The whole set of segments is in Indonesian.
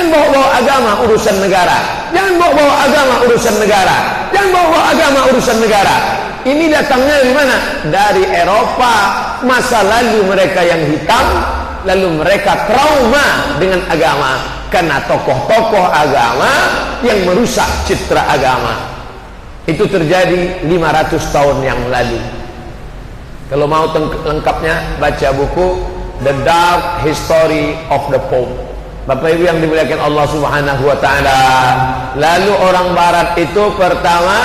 bawa-bawa agama urusan negara. Jangan bawa-bawa agama urusan negara. Jangan bawa-bawa agama urusan negara. Ini datangnya dari mana? Dari Eropa. Masa lalu mereka yang hitam, lalu mereka trauma dengan agama karena tokoh-tokoh agama yang merusak citra agama. Itu terjadi 500 tahun yang lalu. Kalau mau lengkapnya, baca buku The Dark History of the Pope. Bapak Ibu yang dimuliakan Allah Subhanahu wa taala. Lalu orang barat itu pertama,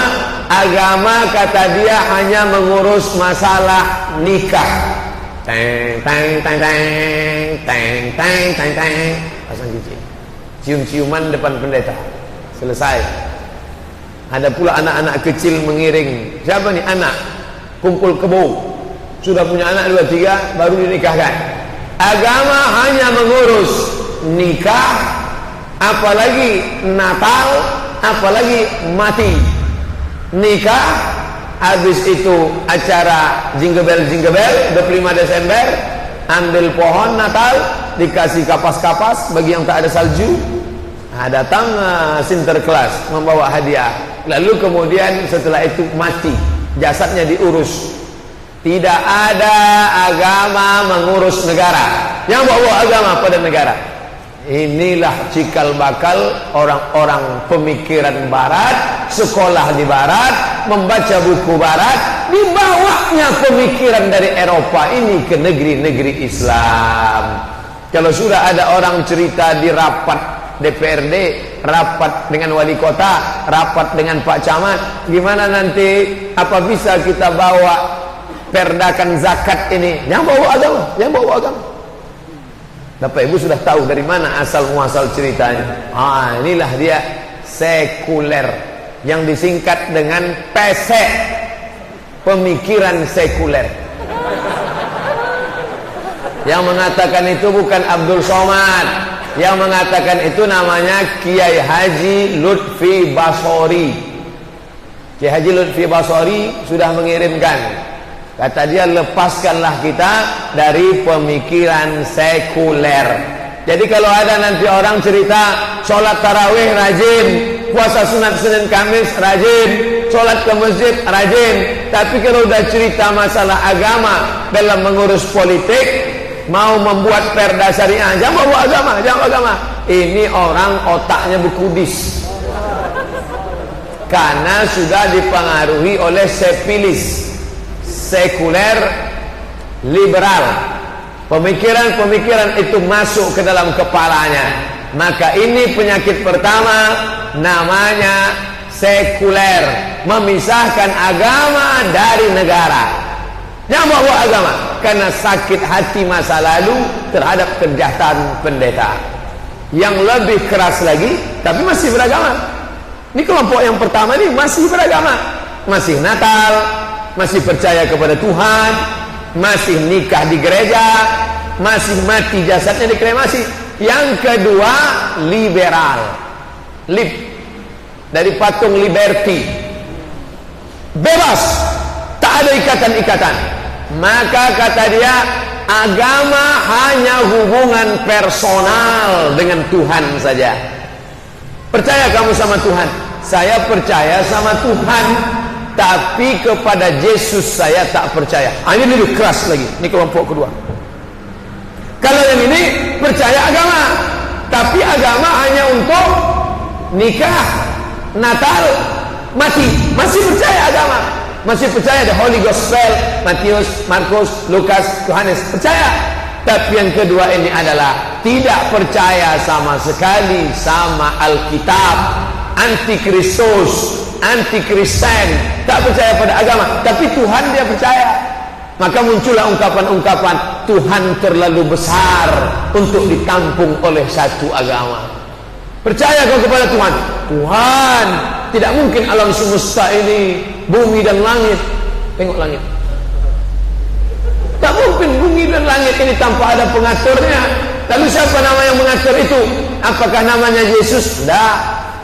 agama kata dia hanya mengurus masalah nikah. Teng teng teng teng teng teng teng teng. Pasang cincin. Cium-ciuman depan pendeta. Selesai. Ada pula anak-anak kecil mengiring. Siapa nih anak? Kumpul kebo. Sudah punya anak 2-3 baru dinikahkan. Agama hanya mengurus nikah, apalagi Natal, apalagi mati. Nikah, habis itu acara jingle bell 25 Desember, ambil pohon Natal, dikasih kapas-kapas bagi yang tak ada salju. Nah, datang Sinterklas membawa hadiah. Lalu kemudian setelah itu mati, jasadnya diurus. Tidak ada agama mengurus negara. Yang bawa agama pada negara. Inilah cikal bakal orang-orang pemikiran barat, sekolah di barat, membaca buku barat, dibawanya pemikiran dari Eropa ini ke negeri-negeri Islam. Kalau sudah ada orang cerita di rapat DPRD, rapat dengan wali kota, rapat dengan Pak Camat, gimana nanti, apa bisa kita bawa perdakan zakat ini? Yang bawa agama, yang bawa agama. Bapak Ibu sudah tahu dari mana asal muasal ceritanya. Inilah dia sekuler, yang disingkat dengan PC, pemikiran sekuler. Yang mengatakan itu bukan Abdul Somad, yang mengatakan itu namanya Kiai Haji Lutfi Basori. Kiai Haji Lutfi Basori sudah mengirimkan. Kata dia, lepaskanlah kita dari pemikiran sekuler. Jadi kalau ada nanti orang cerita sholat tarawih rajin, puasa sunat Senin Kamis rajin, sholat ke masjid rajin, tapi kalau udah cerita masalah agama dalam mengurus politik, mau membuat perda syariah, jangan bawa agama, jangan agama. Ini orang otaknya berkudis, karena sudah dipengaruhi oleh sepilis, sekuler, liberal. Pemikiran-pemikiran itu masuk ke dalam kepalanya. Maka ini penyakit pertama, namanya sekuler, memisahkan agama dari negara. Jangan bawa agama, karena sakit hati masa lalu terhadap kejahatan pendeta. Yang lebih keras lagi, tapi masih beragama. Ini kelompok yang pertama ini masih beragama, masih Natal, masih percaya kepada Tuhan, masih nikah di gereja, masih mati jasadnya dikremasi. Yang kedua, liberal, dari patung Liberty, bebas, tak ada ikatan-ikatan. Maka kata dia, agama hanya hubungan personal dengan Tuhan saja. Percaya kamu sama Tuhan? Saya percaya sama Tuhan, tapi kepada Yesus saya tak percaya. Ini lebih keras lagi. Ini kelompok kedua. Kalau yang ini percaya agama, tapi agama hanya untuk nikah, Natal, mati. Masih percaya agama, masih percaya the Holy Gospel, Matius, Markus, Lukas, Yohanes, percaya. Tapi yang kedua ini adalah tidak percaya sama sekali sama Alkitab, anti-Kristus, anti-Kristen, tak percaya pada agama, tapi Tuhan dia percaya. Maka muncullah ungkapan-ungkapan Tuhan terlalu besar untuk ditampung oleh satu agama. Percaya kau kepada Tuhan? Tuhan, tidak mungkin alam semesta ini, bumi dan langit. Tengok langit, tak mungkin bumi dan langit ini tanpa ada pengaturnya. Lalu siapa nama yang mengatur itu? Apakah namanya Yesus? Tidak.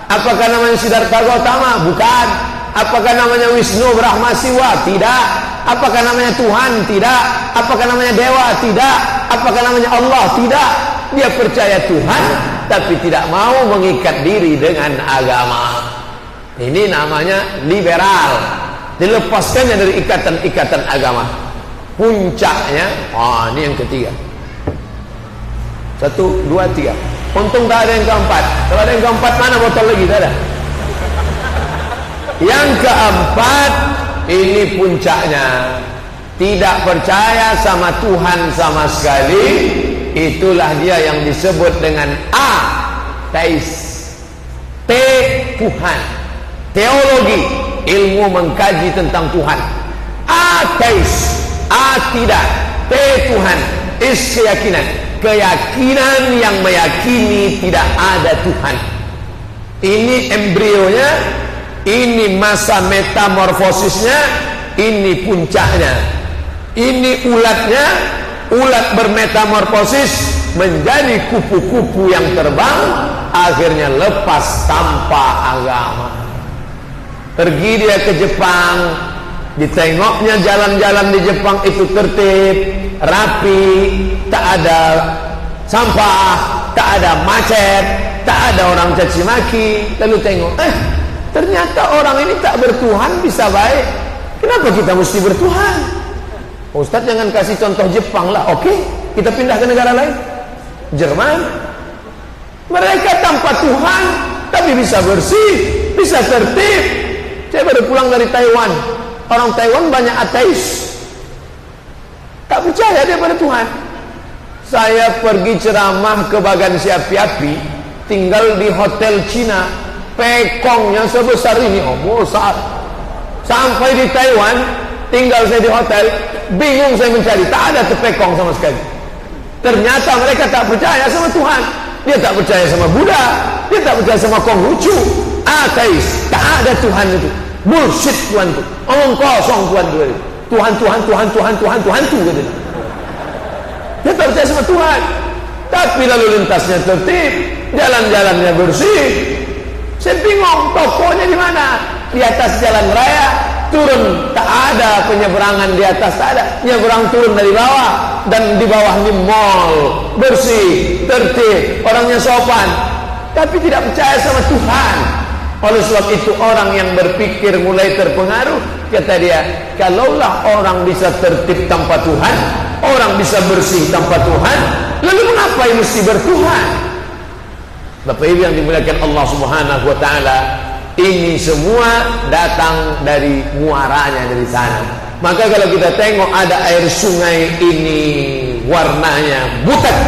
Apakah namanya Siddhartha Gautama? Bukan. Apakah namanya Wisnu Brahma Siwa? Tidak. Apakah namanya Tuhan? Tidak. Apakah namanya Dewa? Tidak. Apakah namanya Allah? Tidak. Dia percaya Tuhan, tapi tidak mau mengikat diri dengan agama. Ini namanya liberal, dilepaskannya dari ikatan-ikatan agama. Puncaknya, ini yang ketiga. 1, 2, 3. Untung tak ada yang keempat. Kalau ada yang keempat, mana botol lagi? Tak ada. Yang keempat, ini puncaknya. Tidak percaya sama Tuhan sama sekali. Itulah dia yang disebut dengan ateis. T, Tuhan. Teologi, ilmu mengkaji tentang Tuhan. Ateis. A, tidak. T, Tuhan. Is, keyakinan. Keyakinan yang meyakini tidak ada Tuhan. Ini embrionya, ini masa metamorfosisnya, ini puncaknya. Ini ulatnya, ulat bermetamorfosis menjadi kupu-kupu yang terbang, akhirnya lepas tanpa agama. Pergi dia ke Jepang, ditengoknya jalan-jalan di Jepang itu tertib, rapi, tak ada sampah, tak ada macet, tak ada orang caci maki. Lalu tengok, ternyata orang ini tak bertuhan bisa baik. Kenapa kita mesti bertuhan? Ustaz jangan kasih contoh Jepang lah. Oke, kita pindah ke negara lain, Jerman. Mereka tanpa Tuhan tapi bisa bersih, bisa tertib. Saya baru pulang dari Taiwan. Orang Taiwan banyak ateis, tak percaya dia pada Tuhan. Saya pergi ceramah ke Bagan Siapi-api, tinggal di hotel Cina, pekongnya sebesar ini, besar. Sampai di Taiwan, tinggal saya di hotel, bingung saya mencari, tak ada pekong sama sekali. Ternyata mereka tak percaya sama Tuhan. Dia tak percaya sama Buddha, dia tak percaya sama Konghucu. Ateis, tak ada Tuhan itu. Bullshit Tuhan itu, omong kosong Tuhan itu. Tuhan itu gitu. Dia tak percaya sama Tuhan. Tapi lalu lintasnya tertib, jalan-jalannya bersih. Saya bingung, tokonya di mana? Di atas jalan raya, turun tak ada penyeberangan, di atas tak ada, nyeberang turun dari bawah. Dan di bawah ini mall, bersih, tertib, orangnya sopan, tapi tidak percaya sama Tuhan. Oleh sebab itu orang yang berpikir mulai terpengaruh. Kata dia, kalaulah orang bisa tertib tanpa Tuhan, orang bisa bersih tanpa Tuhan, lalu mengapa yang mesti bertuhan? Bapak Ibu yang dimuliakan Allah Subhanahu wa taala, ini semua datang dari muaranya dari sana. Maka kalau kita tengok ada air sungai ini warnanya butek,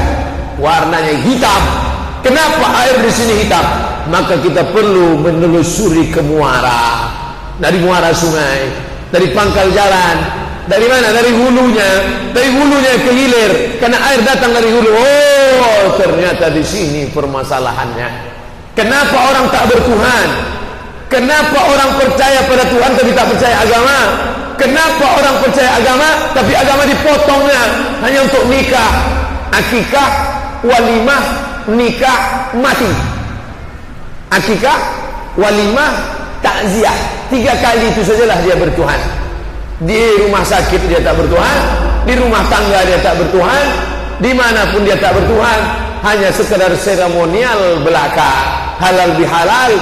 warnanya hitam. Kenapa air di sini hitam? Maka kita perlu menelusuri ke muara. Dari muara sungai, dari pangkal jalan, dari mana? Dari hulunya ke hilir. Karena air datang dari hulu. Oh, ternyata di sini permasalahannya. Kenapa orang tak bertuhan? Kenapa orang percaya pada Tuhan tapi tak percaya agama? Kenapa orang percaya agama tapi agama dipotongnya hanya untuk nikah, akikah, walimah, nikah, mati. Akikah, walimah, takziah, 3 kali itu sajalah dia bertuhan. Di rumah sakit dia tak bertuhan, di rumah tangga dia tak bertuhan, dimanapun dia tak bertuhan. Hanya sekedar seremonial belaka, halal bihalal,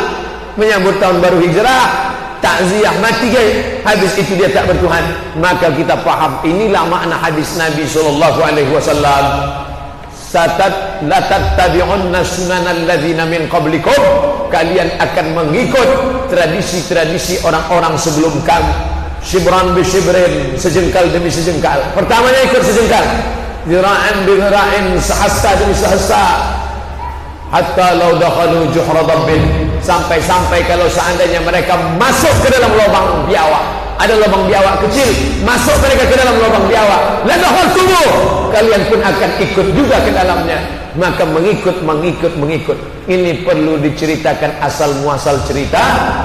menyambut tahun baru hijrah, takziah mati guys. Habis itu dia tak bertuhan. Maka kita faham, inilah makna hadis Nabi SAW. La tattabi'unna sunanal ladzina min qablikum, kalian akan mengikut tradisi-tradisi orang-orang sebelum kamu. Shibran bi shibrin, sejengkal demi sejengkal. Pertamanya ikut sejengkal, dira'in bi dira'in, sahasta demi sahasta, hatta law dakhalu juhra dabbin, sampai-sampai kalau seandainya mereka masuk ke dalam lubang biawak, ada lubang biawak kecil, masuk mereka ke dalam lubang biawak, la dakhaltumu, kalian pun akan ikut juga ke dalamnya. Maka mengikut. Ini perlu diceritakan asal muasal cerita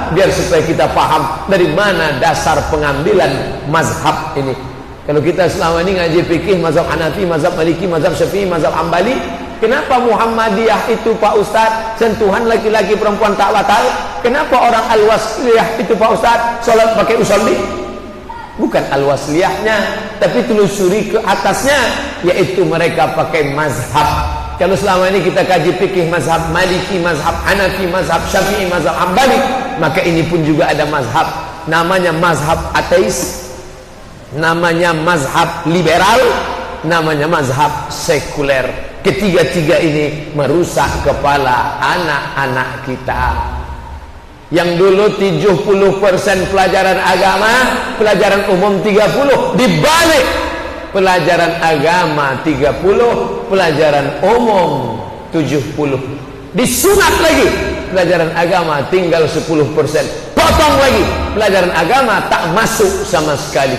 biar supaya kita paham dari mana dasar pengambilan mazhab ini. Kalau kita selama ini ngaji fikih mazhab Hanafi, mazhab Maliki, mazhab Syafi'i, mazhab Hambali, kenapa Muhammadiyah itu Pak Ustaz sentuhan laki-laki perempuan tak batal? Kenapa orang Al-Wasliyah itu Pak Ustaz salat pakai usolli? Bukan Al-Wasliyahnya, tapi telusuri ke atasnya, yaitu mereka pakai mazhab Kalau selama ini kita kaji fikih mazhab Maliki, mazhab Hanafi, mazhab Syafi'i, mazhab Hambali, maka ini pun juga ada mazhab, namanya mazhab ateis, namanya mazhab liberal, namanya mazhab sekuler. Ketiga-tiga ini merusak kepala anak-anak kita. Yang dulu 70% pelajaran agama, pelajaran umum 30, dibalik pelajaran agama 30, pelajaran umum 70. Disunat lagi pelajaran agama tinggal 10%. Potong lagi pelajaran agama tak masuk sama sekali.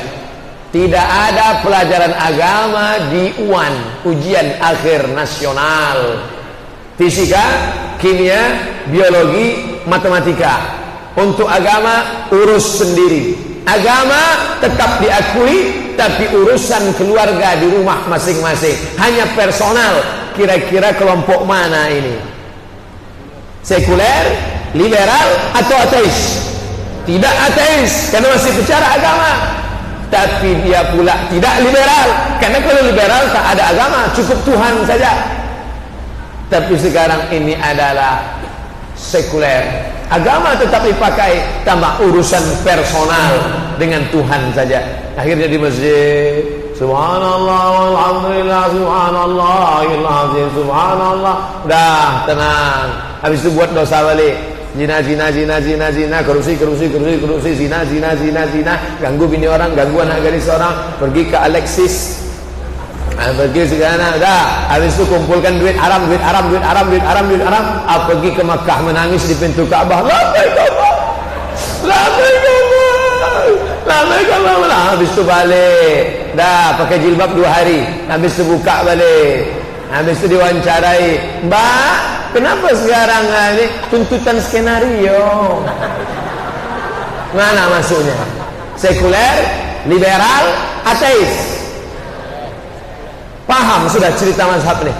Tidak ada pelajaran agama di UAN, ujian akhir nasional. Fisika, kimia, biologi, matematika. Untuk agama urus sendiri. Agama tetap diakui, tapi urusan keluarga di rumah masing-masing. Hanya personal. Kira-kira kelompok mana ini? Sekuler, liberal, atau ateis? Tidak ateis, karena masih bicara agama. Tapi dia pula tidak liberal, karena kalau liberal tak ada agama, cukup Tuhan saja. Tapi sekarang ini adalah sekuler. Agama tetap dipakai, tambah urusan personal dengan Tuhan saja. Akhirnya di masjid, subhanallah walhamdulillah, subhanallahil subhanallah. Dah tenang. Habis itu buat dosa balik. Zina, korupsi, zina, ganggu bini orang, ganggu anak gadis orang, pergi ke Alexis, pergi segala, dah. Habis itu kumpulkan duit haram, pergi ke Makkah menangis di pintu Ka'bah, labbaik Allah. Habis itu balik, dah pakai jilbab 2 hari, habis itu buka balik, habis itu diwawancarai, Mbak, kenapa sekarang ini tuntutan skenario? Mana masuknya? Sekuler, liberal, ateis? Paham sudah cerita mazhab ini?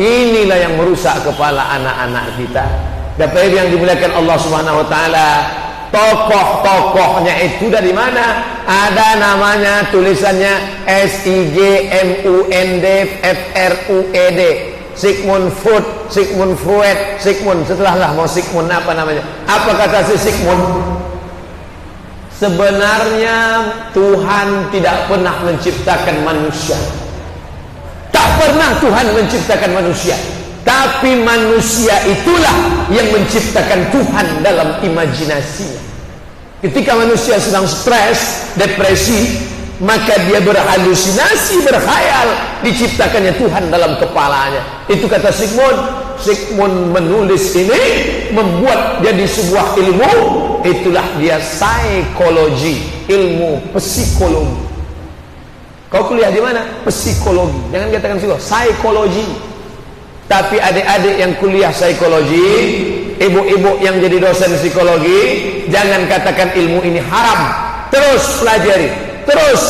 Inilah yang merusak kepala anak-anak kita. Dapat yang dimuliakan Allah Subhanahu wa taala. Tokoh-tokohnya itu dari mana? Ada namanya, tulisannya SIGMUND Sigmund Freud, setelah lah mau Sigmund apa namanya? Apa kata si Sigmund? Sebenarnya Tuhan tidak pernah menciptakan manusia. Tak pernah Tuhan menciptakan manusia. Tapi manusia itulah yang menciptakan Tuhan dalam imajinasinya. Ketika manusia sedang stres, depresi, maka dia berhalusinasi, berkhayal, diciptakannya Tuhan dalam kepalanya. Itu kata Sigmund. Sigmund menulis ini, membuat jadi sebuah ilmu. Itulah dia psikologi, ilmu psikologi. Kau kuliah di mana? Psikologi. Jangan katakan psikologi. Tapi adik-adik yang kuliah psikologi, ibu-ibu yang jadi dosen psikologi, jangan katakan ilmu ini haram. Terus pelajari, terus,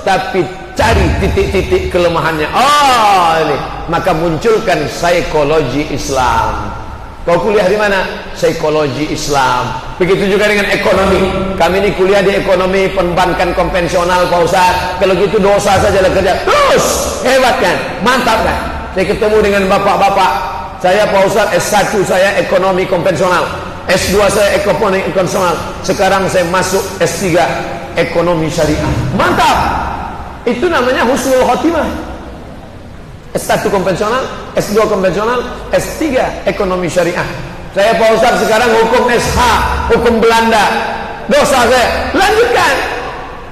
tapi cari titik-titik kelemahannya. Oh, ini maka munculkan psikologi Islam. Kau kuliah di mana? Psikologi Islam. Begitu juga dengan ekonomi. Kami ini kuliah di ekonomi perbankan konvensional, Pak Ustaz. Kalau gitu dosa saja lah kerja. Terus, hebat kan? Mantap kan? Saya ketemu dengan bapak-bapak. Saya Pak Ustaz S1 saya ekonomi konvensional, S2 saya ekonomi konvensional. Sekarang saya masuk S3 ekonomi syariah. Mantap. Itu namanya husnul khotimah. S1 konvensional, S2 konvensional, S3 ekonomi syariah. Saya Pak Ustaz sekarang hukum SH, hukum Belanda. Dosa saya. Lanjutkan.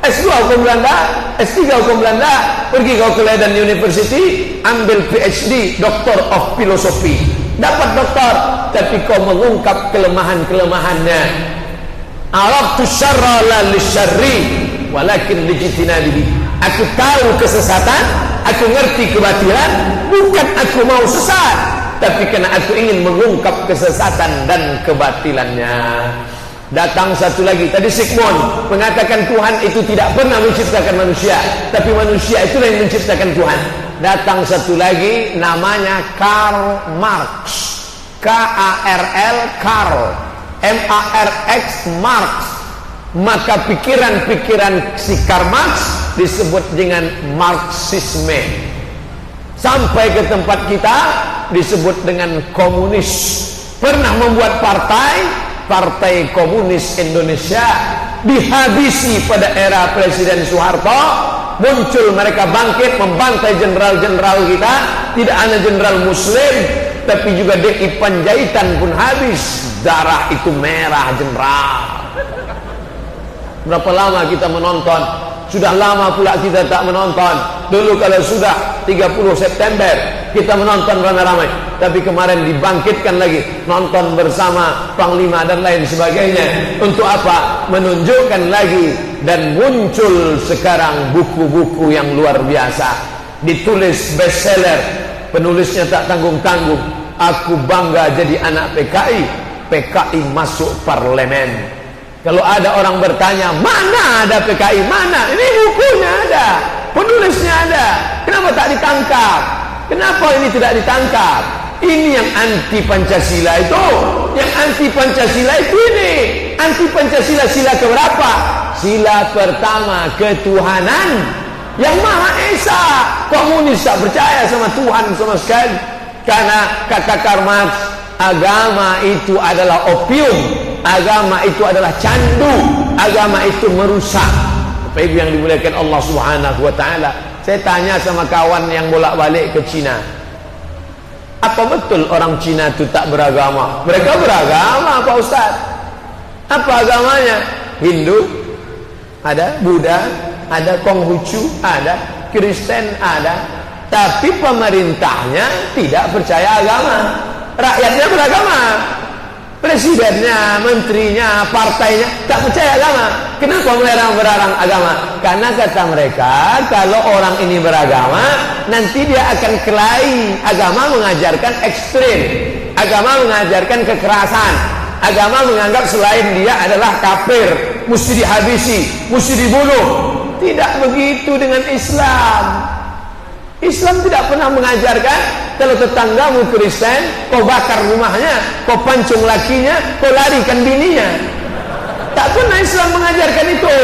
S2 hukum Belanda, S3 hukum Belanda, pergi kau ke Leiden University, ambil PhD, Doctor of Philosophy. Dapat doktor, tapi kau mengungkap kelemahan-kelemahannya. Araftu syarra la lisyarri, walakin lijtinabi. Aku tahu kesesatan, aku ngerti kebatilan, bukan aku mau sesat, tapi karena aku ingin mengungkap kesesatan dan kebatilannya. Datang satu lagi, tadi Sigmund mengatakan Tuhan itu tidak pernah menciptakan manusia, tapi manusia itulah yang menciptakan Tuhan. Datang satu lagi, namanya Karl Marx. K-A-R-L, Karl, M-A-R-X, Marx. Maka pikiran-pikiran si Karl Marx disebut dengan Marxisme. sampai ke tempat kita disebut dengan komunis. Pernah membuat Partai Komunis Indonesia, dihabisi pada era Presiden Soeharto. Muncul mereka bangkit membantai jenderal-jenderal kita, tidak hanya jenderal muslim tapi juga DI Panjaitan pun habis. Darah itu merah jenderal. Berapa lama kita menonton? Sudah lama pula kita tak menonton. Dulu kalau sudah 30 September kita menonton ramai-ramai, tapi kemarin dibangkitkan lagi, nonton bersama Panglima dan lain sebagainya. Untuk apa? Menunjukkan lagi. Dan muncul sekarang buku-buku yang luar biasa, ditulis bestseller, penulisnya tak tanggung-tanggung. Aku bangga jadi anak PKI. PKI masuk parlemen. Kalau ada orang bertanya, mana ada PKI? Mana? Ini bukunya ada, penulisnya ada. Kenapa tak ditangkap? Kenapa ini tidak ditangkap? Ini yang anti Pancasila itu. Yang anti Pancasila itu ini. Anti Pancasila sila keberapa? Sila pertama, ketuhanan yang Maha Esa. Komunis tak percaya sama Tuhan sama sekali. Karena kata Karl Marx, agama itu adalah opium, agama itu adalah candu, agama itu merusak. Bapak Ibu yang dimuliakan Allah Subhanahu wa taala, saya tanya sama kawan yang bolak-balik ke Cina, apa betul orang Cina itu tak beragama? Mereka beragama, Pak Ustaz. Apa agamanya? Hindu ada, Buddha ada, Konghucu ada, Kristen ada, tapi pemerintahnya tidak percaya agama. Rakyatnya beragama, presidennya, menterinya, partainya tak percaya agama. Kenapa melarang agama? Karena kata mereka, kalau orang ini beragama, nanti dia akan kelahi. Agama mengajarkan ekstrim, agama mengajarkan kekerasan, agama menganggap selain dia adalah kafir, mesti dihabisi, mesti dibunuh. Tidak begitu dengan Islam. Islam tidak pernah mengajarkan kalau tetanggamu Kristen, kau bakar rumahnya, kau pancung lakinya, kau larikan bininya. Tak pernah Islam mengajarkan itu.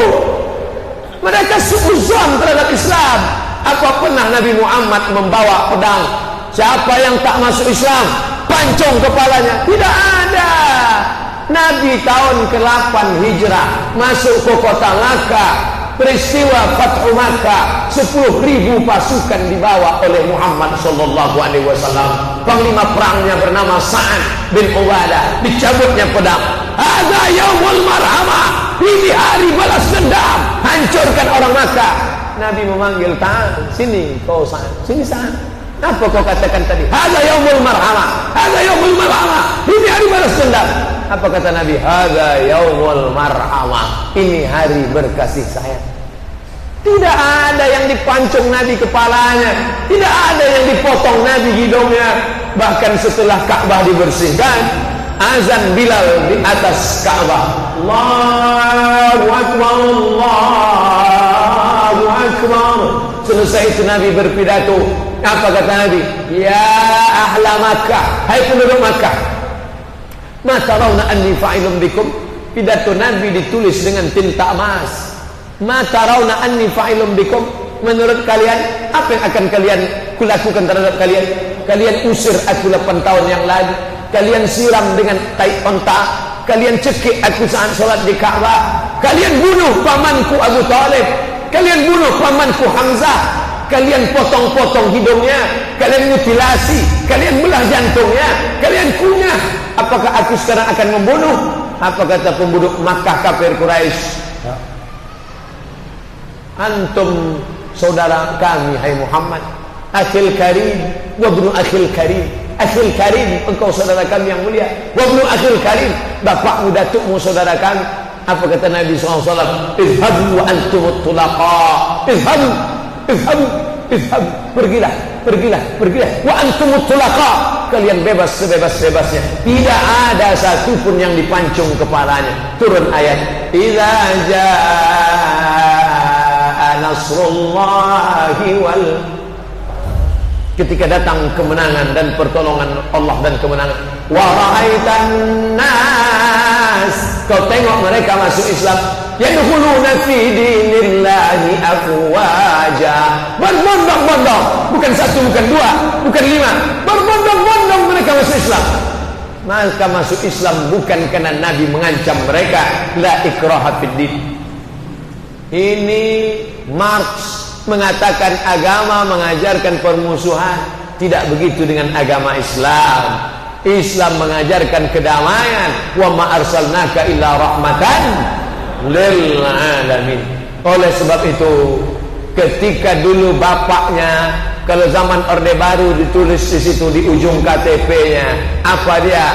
Mereka suuzon terhadap Islam. Apa pernah Nabi Muhammad membawa pedang? Siapa yang tak masuk Islam, pancung kepalanya? Tidak ada. Nabi tahun ke-8 Hijrah masuk ke kota Makkah. Peristiwa Fathu Makkah, 10.000 pasukan dibawa oleh Muhammad sallallahu alaihi wasallam. Panglima perangnya bernama Sa'ad bin Ubadah. Dicabutnya pedang. Hadza yaumul marhamah. Ini hari balas dendam. Hancurkan orang Makkah. Nabi memanggil Ta'al, sini kau Sa'ad. Sini Sa'ad. Apa kau katakan tadi? Hadza yaumul marhamah. Hadza yaumul marhamah. Ini hari balas dendam. Apa kata Nabi? Hadza yaumul marhamah. Ini hari berkasih sayang. Tidak ada yang dipancung Nabi kepalanya, tidak ada yang dipotong Nabi hidungnya. Bahkan setelah Ka'bah dibersihkan, azan Bilal di atas Ka'bah. Allahu Akbar, Allahu Akbar. Selesai itu Nabi berpidato. Apa kata Nabi? Ya ahla Makkah, hai penduduk Makkah, ma tarawna anni fa'ilun bikum. Pidato Nabi ditulis dengan tinta emas. Ma tarawna anni fa'ilun bikum. Menurut kalian, apa yang akan kalian kulakukan terhadap kalian? Kalian usir aku 8 tahun yang lalu, kalian siram dengan tai onta, kalian cekik aku saat sholat di Ka'bah, kalian bunuh pamanku Abu Talib, kalian bunuh pamanku Hamzah, kalian potong-potong hidungnya, kalian mutilasi, kalian belah jantungnya, kalian kunyah. Apakah aku sekarang akan membunuh? Apa kata penduduk Makkah kafir Quraisy? Antum saudara kami, hai Muhammad, akhil karim wa ibnu akhil karim. Akhil karim, engkau saudara kami yang mulia. Wa ibnu akhil karim, bapakmu datukmu saudara kami. Apa kata Nabi SAW? Izhabu wa antumut tulaqa. Izhabu, izhabu, izhabu. Pergilah, pergilah, pergilah. Wa antumut tulaqa. Kalian bebas sebebas-bebasnya. Tidak ada satupun yang dipancung kepalanya. Turun ayat. Idza jaa nasrullahi wal, ketika datang kemenangan dan pertolongan Allah dan kemenangan. Wa ra'aitan nas nas, kau tengok mereka masuk Islam, yadkhuluna fi dinillahi afwaja, berbondong-bondong, bukan satu, bukan dua, bukan lima, berbondong-bondong mereka masuk Islam. Maka masuk Islam bukan karena Nabi mengancam mereka, la ikraha fid din. Ini Marx mengatakan agama mengajarkan permusuhan. Tidak begitu dengan agama Islam. Islam mengajarkan kedamaian. Wa ma arsalnaka illa rahmatan lil alamin. Oleh sebab itu, ketika dulu bapaknya, kalau zaman Orde Baru ditulis di situ di ujung KTP-nya, apa dia?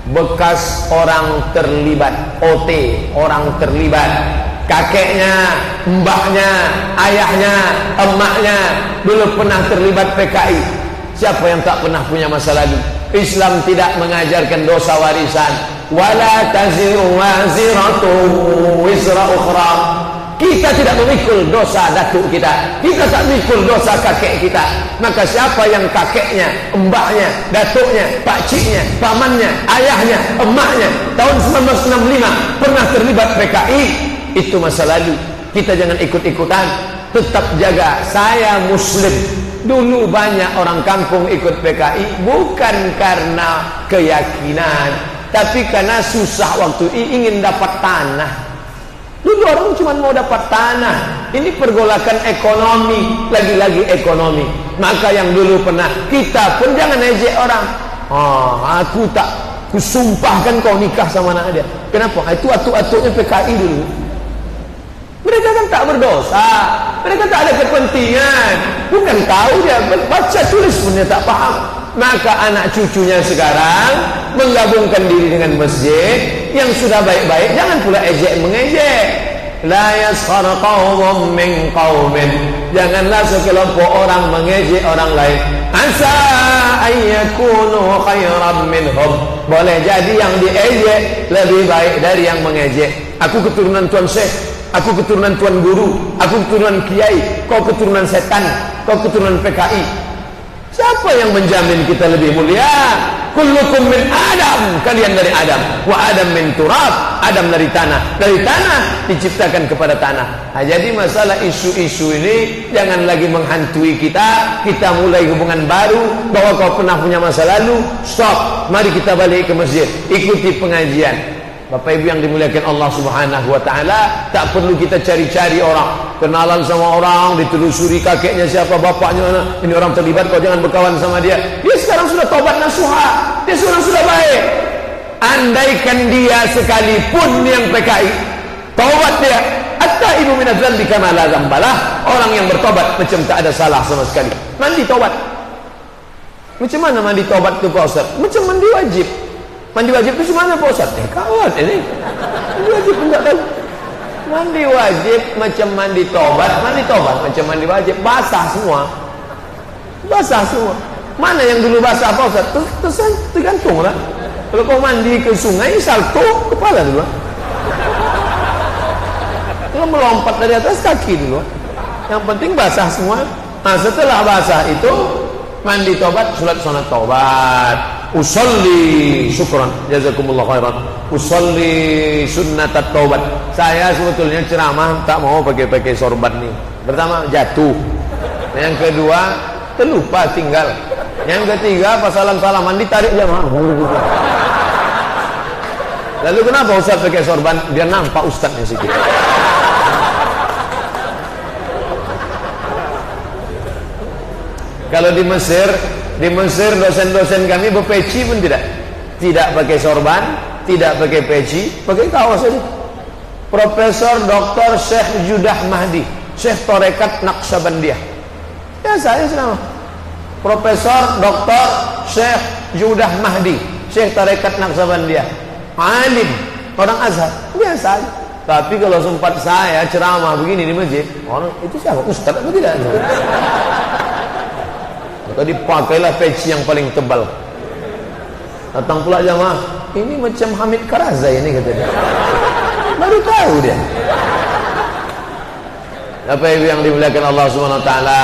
Bekas orang terlibat, OT, orang terlibat. Kakeknya, mbahnya, ayahnya, emaknya dulu pernah terlibat PKI. Siapa yang tak pernah punya masa lalu? Islam tidak mengajarkan dosa warisan. Wala taziru waziratu wizra ukhra. Kita tidak memikul dosa datuk kita, kita tak memikul dosa kakek kita. Maka siapa yang kakeknya, mbahnya, datuknya, pakciknya, pamannya, ayahnya, emaknya tahun 1965 pernah terlibat PKI, itu masa lalu. Kita jangan ikut-ikutan, tetap jaga. Saya Muslim. Dulu banyak orang kampung ikut PKI bukan karena keyakinan, tapi karena susah waktu ingin dapat tanah. Dulu orang cuma mau dapat tanah. Ini pergolakan ekonomi, lagi-lagi ekonomi. Maka yang dulu pernah, kita pun jangan ejek orang. Aku tak kusumpahkan kau nikah sama anak dia. Kenapa? Itu atuk-atuknya PKI dulu. Mereka kan tak berdosa, mereka tak ada kepentingan, bukan tahu dia, baca tulis pun dia tak paham. Maka anak cucunya sekarang menggabungkan diri dengan masjid yang sudah baik-baik, jangan pula ejek mengejek. La yaskhar qaumun min qaumin, janganlah sekelompok orang mengejek orang lain. Asa ayyakunu khairan minhum, boleh jadi yang diejek lebih baik dari yang mengejek. Aku keturunan Tuan Syekh, aku keturunan Tuan Guru, aku keturunan Kiai, kau keturunan setan, kau keturunan PKI. Siapa yang menjamin kita lebih mulia? Kullukum min Adam, kalian dari Adam. Wa Adam min turab, Adam dari tanah. Dari tanah diciptakan kepada tanah. Jadi masalah isu-isu ini jangan lagi menghantui kita. Kita mulai hubungan baru, bahwa kau pernah punya masa lalu. Stop, mari kita balik ke masjid, ikuti pengajian. Bapak Ibu yang dimuliakan Allah Subhanahu wa taala, tak perlu kita cari-cari orang, kenalan sama orang, ditelusuri kakeknya siapa, bapaknya mana. Ini orang terlibat, kau jangan berkawan sama dia. Dia sekarang sudah taubat nasuha, dia sekarang sudah baik. Andaikan dia sekalipun yang PKI, taubat dia, at-taibu minadz dzambi kama la dzambalah. Orang yang bertobat macam tak ada salah sama sekali. Mandi taubat. Macam mana mandi taubat itu Pak Ustaz? Macam mandi wajib. Mandi wajib itu semana Pak Ustaz? Kawan ini mandi wajib pun tak tahu. Mandi wajib macam mandi tobat macam mandi wajib, basah semua. Basah semua. Mana yang dulu basah Pak Ustaz? Tergantung lah. Kalau kau mandi ke sungai, salto kepala dulu. Kalau melompat dari atas kaki dulu. Yang penting basah semua. Nah, setelah basah itu mandi tobat, salat sunat tobat. Usolli, syukran, jazakumullah khairan. Usolli sunnatat taubat. Saya sebetulnya ceramah tak mau pakai sorban nih. Pertama jatuh, yang kedua terlupa tinggal, yang ketiga pas salam-salaman ditarik jamaah. Lalu kenapa Ustaz pakai sorban? Biar nampak Ustaznya sikit. Kalau di Mesir dosen-dosen kami berpeci pun tidak pakai sorban, tidak pakai peci, pakai kaos saja. Profesor Dr. Syekh Judah Mahdi, Syekh Tarekat Naqsyabandiyah. Ya saya selama. Profesor Dr. Syekh Judah Mahdi, Syekh Tarekat Naqsyabandiyah. Alim, orang Azhar, biasa aja. Tapi kalau sempat saya ceramah begini di masjid, orang itu siapa? Ustaz atau tidak? Tadi pakailah peci yang paling tebal. Datang pula jamaah, ini macam Hamid Karazai ini kata dia. Baru tahu dia. Bapak Ibu yang dimuliakan Allah Subhanahu wa taala,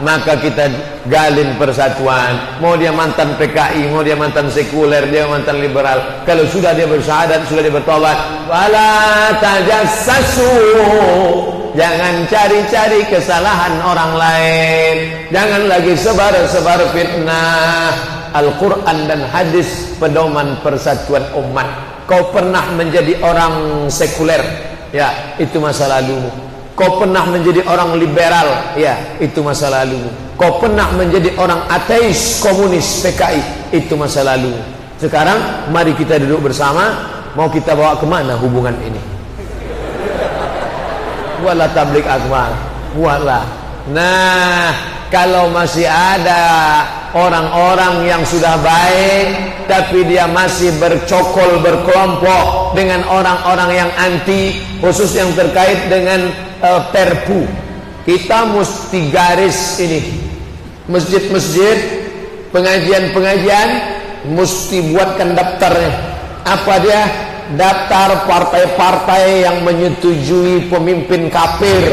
maka kita galin persatuan. Mau dia mantan PKI, mau dia mantan sekuler, dia mantan liberal, kalau sudah dia bersyahadat, sudah dia bertobat, wala tajassasu, jangan cari-cari kesalahan orang lain, jangan lagi sebar-sebar fitnah. Al-Quran dan hadis pedoman persatuan umat. Kau pernah menjadi orang sekuler, ya itu masa lalumu. Kau pernah menjadi orang liberal, ya itu masa lalumu. Kau pernah menjadi orang ateis, komunis, PKI, itu masa lalumu. Sekarang mari kita duduk bersama. Mau kita bawa kemana hubungan ini? Buatlah tablik akbar, buatlah. Nah, kalau masih ada orang-orang yang sudah baik tapi dia masih bercokol, berkelompok dengan orang-orang yang anti, khusus yang terkait dengan Perpu, kita mesti garis ini. Masjid-masjid, pengajian-pengajian mesti buatkan daftarnya. Apa dia? Daftar partai-partai yang menyetujui pemimpin kafir,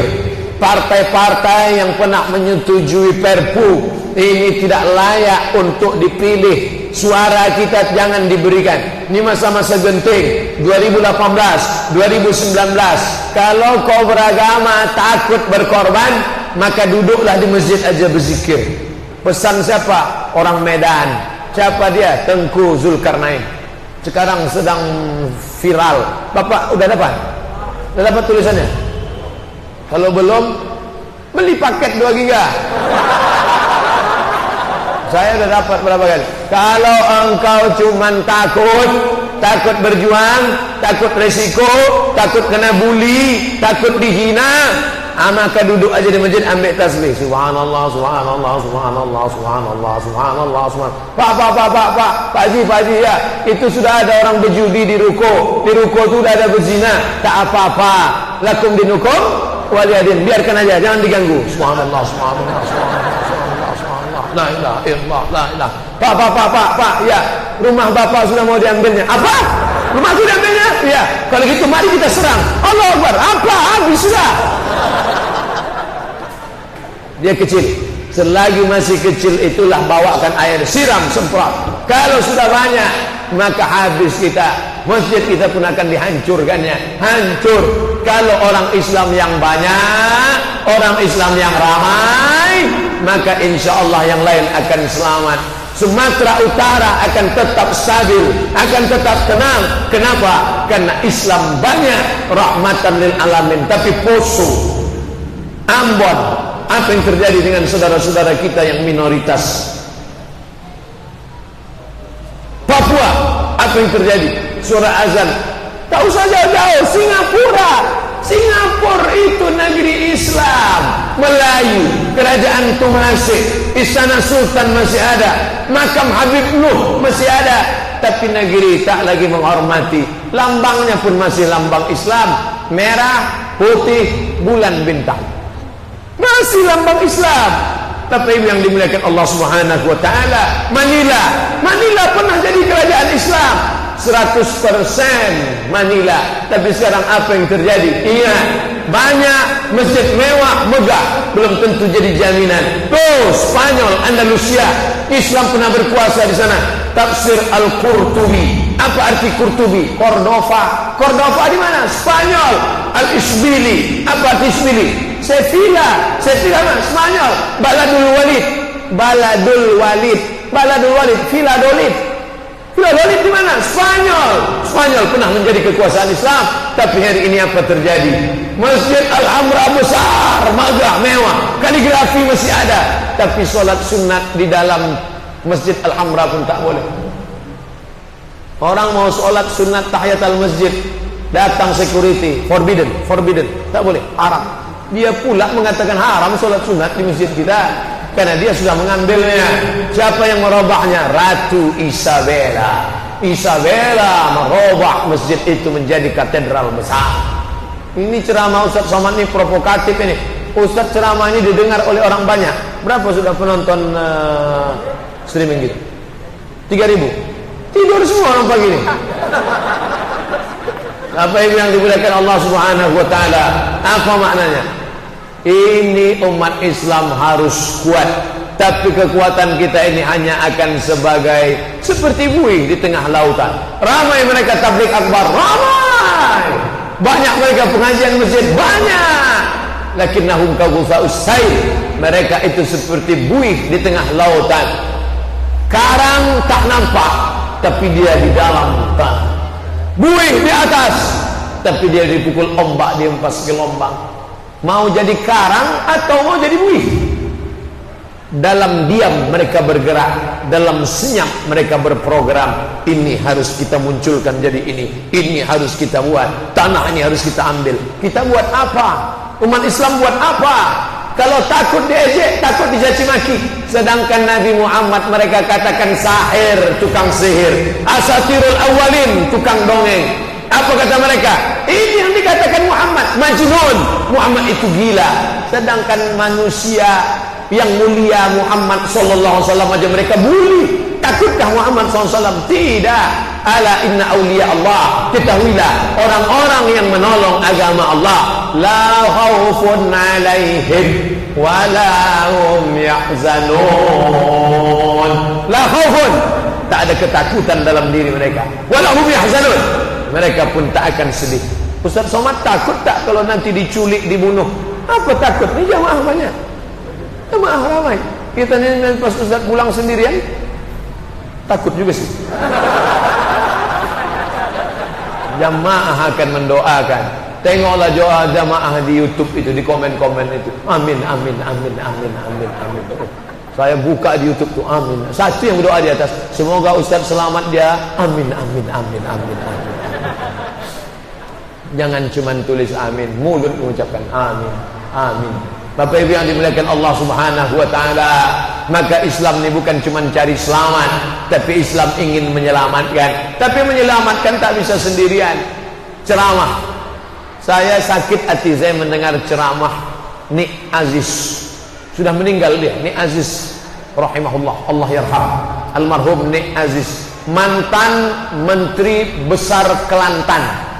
partai-partai yang pernah menyetujui Perpu. Ini tidak layak untuk dipilih. Suara kita jangan diberikan. Ini masa-masa genting 2018, 2019. Kalau kau beragama takut berkorban, maka duduklah di masjid aja berzikir. Pesan siapa? Orang Medan. Siapa dia? Tengku Zulkarnain. Sekarang sedang viral. Bapak udah dapat? Udah dapat tulisannya? Kalau belum, beli paket 2 giga. Saya udah dapat berapa kali. Kalau engkau cuman takut berjuang, takut resiko, takut kena bully, takut dihina, maka duduk aja di masjid, ambil tasbih. Subhanallah, subhanallah, subhanallah, subhanallah, subhanallah, subhanallah. Pak Haji ya, itu sudah ada orang berjudi di ruko. Di ruko itu sudah ada berzina. Tak apa-apa. Lakum dinukum waliyadin. Biarkan aja, jangan diganggu. Subhanallah, subhanallah, subhanallah. La ilaha illallah, la ilaha. Pak, ya, rumah bapak sudah mau diambilnya. Apa? Rumah sudah diambilnya? Ya. Kalau gitu mari kita serang. Allahu Akbar. Apa? Habis sudah. Dia kecil. Selagi masih kecil itulah bawakan air, siram, semprot. Kalau sudah banyak, maka habis kita. Masjid kita pun akan dihancurkannya. Hancur. Kalau orang Islam yang banyak, orang Islam yang ramai, maka insya Allah yang lain akan selamat. Sumatera Utara akan tetap stabil, akan tetap tenang. Kenapa? Karena Islam banyak, rahmatan lil alamin. Tapi Poso, Ambon, apa yang terjadi dengan saudara-saudara kita yang minoritas? Papua, apa yang terjadi? Surah azan, tak usah jauh-jauh. Singapura itu negeri Islam. Melayu, kerajaan Tumasik, Istana Sultan masih ada, makam Habib Nuh masih ada. Tapi negeri tak lagi menghormati. Lambangnya pun masih lambang Islam, merah, putih, bulan, bintang. Masih lambang Islam. Tapi yang dimuliakan Allah Subhanahu wa taala, Manila pernah jadi kerajaan Islam 100% Manila. Tapi sekarang apa yang terjadi? Iya, banyak masjid mewah, megah, belum tentu jadi jaminan. Tuh, Spanyol, Andalusia, Islam pernah berkuasa di sana. Tafsir Al-Qurtubi. Apa arti Qurtubi? Cordova di mana? Spanyol. Al-Isbili. Apa arti Isbili? Sevilla mana? Spanyol. Baladul Walid. Valladolid di mana? Spanyol pernah menjadi kekuasaan Islam. Tapi hari ini apa terjadi? Masjid Al-Hamra besar, megah, mewah, kaligrafi masih ada, tapi sholat sunat di dalam Masjid Al-Hamra pun tak boleh. Orang mau sholat sunat tahiyat al-masjid, datang security, forbidden, tak boleh, haram. Dia pula mengatakan haram sholat sunat di masjid kita, karena dia sudah mengambilnya. Siapa yang merubahnya? Ratu Isabella merubah masjid itu menjadi katedral besar. Ini ceramah Ustaz Somad ini provokatif ini. Ustaz ceramah ini didengar oleh orang banyak. Berapa sudah penonton streaming gitu? 3.000. Tidur semua orang pagi ini. Apa yang dimuliakan Allah Subhanahu wa taala? Apa maknanya? Ini umat Islam harus kuat. Tapi kekuatan kita ini hanya akan seperti buih di tengah lautan. Ramai mereka tabligh akbar, ramai. Banyak mereka pengajian masjid, banyak. Lakinnahum kaghusa'us sayl. Mereka itu seperti buih di tengah lautan. Karang tak nampak, tapi dia di dalam tanah. Buih di atas, tapi dia dipukul ombak, dihempas gelombang. Mau jadi karang atau mau jadi buih? Dalam diam mereka bergerak, dalam senyap mereka berprogram. Ini harus kita munculkan jadi ini harus kita buat, tanah ini harus kita ambil. Kita buat apa? Umat Islam buat apa? Kalau takut diejek, takut dicaci maki. Sedangkan Nabi Muhammad mereka katakan sahir, tukang sihir, asatirul awalin, tukang dongeng. Apa kata mereka? Ini yang dikatakan Muhammad majnun, Muhammad itu gila. Sedangkan manusia yang mulia Muhammad sallallahu alaihi wasallam aja mereka bully. Takutkah Muhammad sallallahu alaihi wasallam? Tidak. Ala inna awliya Allah, ketahuilah orang-orang yang menolong agama Allah, la khaufun alaihim wa la hum yahzanun. La khaufun, tak ada ketakutan dalam diri mereka, wa la hum yahzanun, mereka pun tak akan sedih. Ustaz Somad takut tak kalau nanti diculik, dibunuh? Apa takut? Ini jamaah banyak, jamaah ramai. Kita ini pas Ustaz pulang sendirian, takut juga sih. Jamaah akan mendoakan. Tengoklah doa jamaah di YouTube itu, di komen-komen itu. Amin, amin, amin, amin, amin, amin. Saya buka di YouTube tuh, amin. Satu yang berdoa di atas, semoga Ustaz selamat dia. Amin, amin, amin, amin, amin. Jangan cuma tulis amin, mulut mengucapkan amin, amin. Bapak Ibu yang dimuliakan Allah Subhanahu wa taala, maka Islam ini bukan cuma cari selamat, tapi Islam ingin menyelamatkan. Tapi menyelamatkan tak bisa sendirian. Ceramah. Saya sakit hati saya mendengar ceramah Nik Aziz. Sudah meninggal dia, Nik Aziz rahimahullah, Allah yarham. Almarhum Nik Aziz, mantan Menteri Besar Kelantan,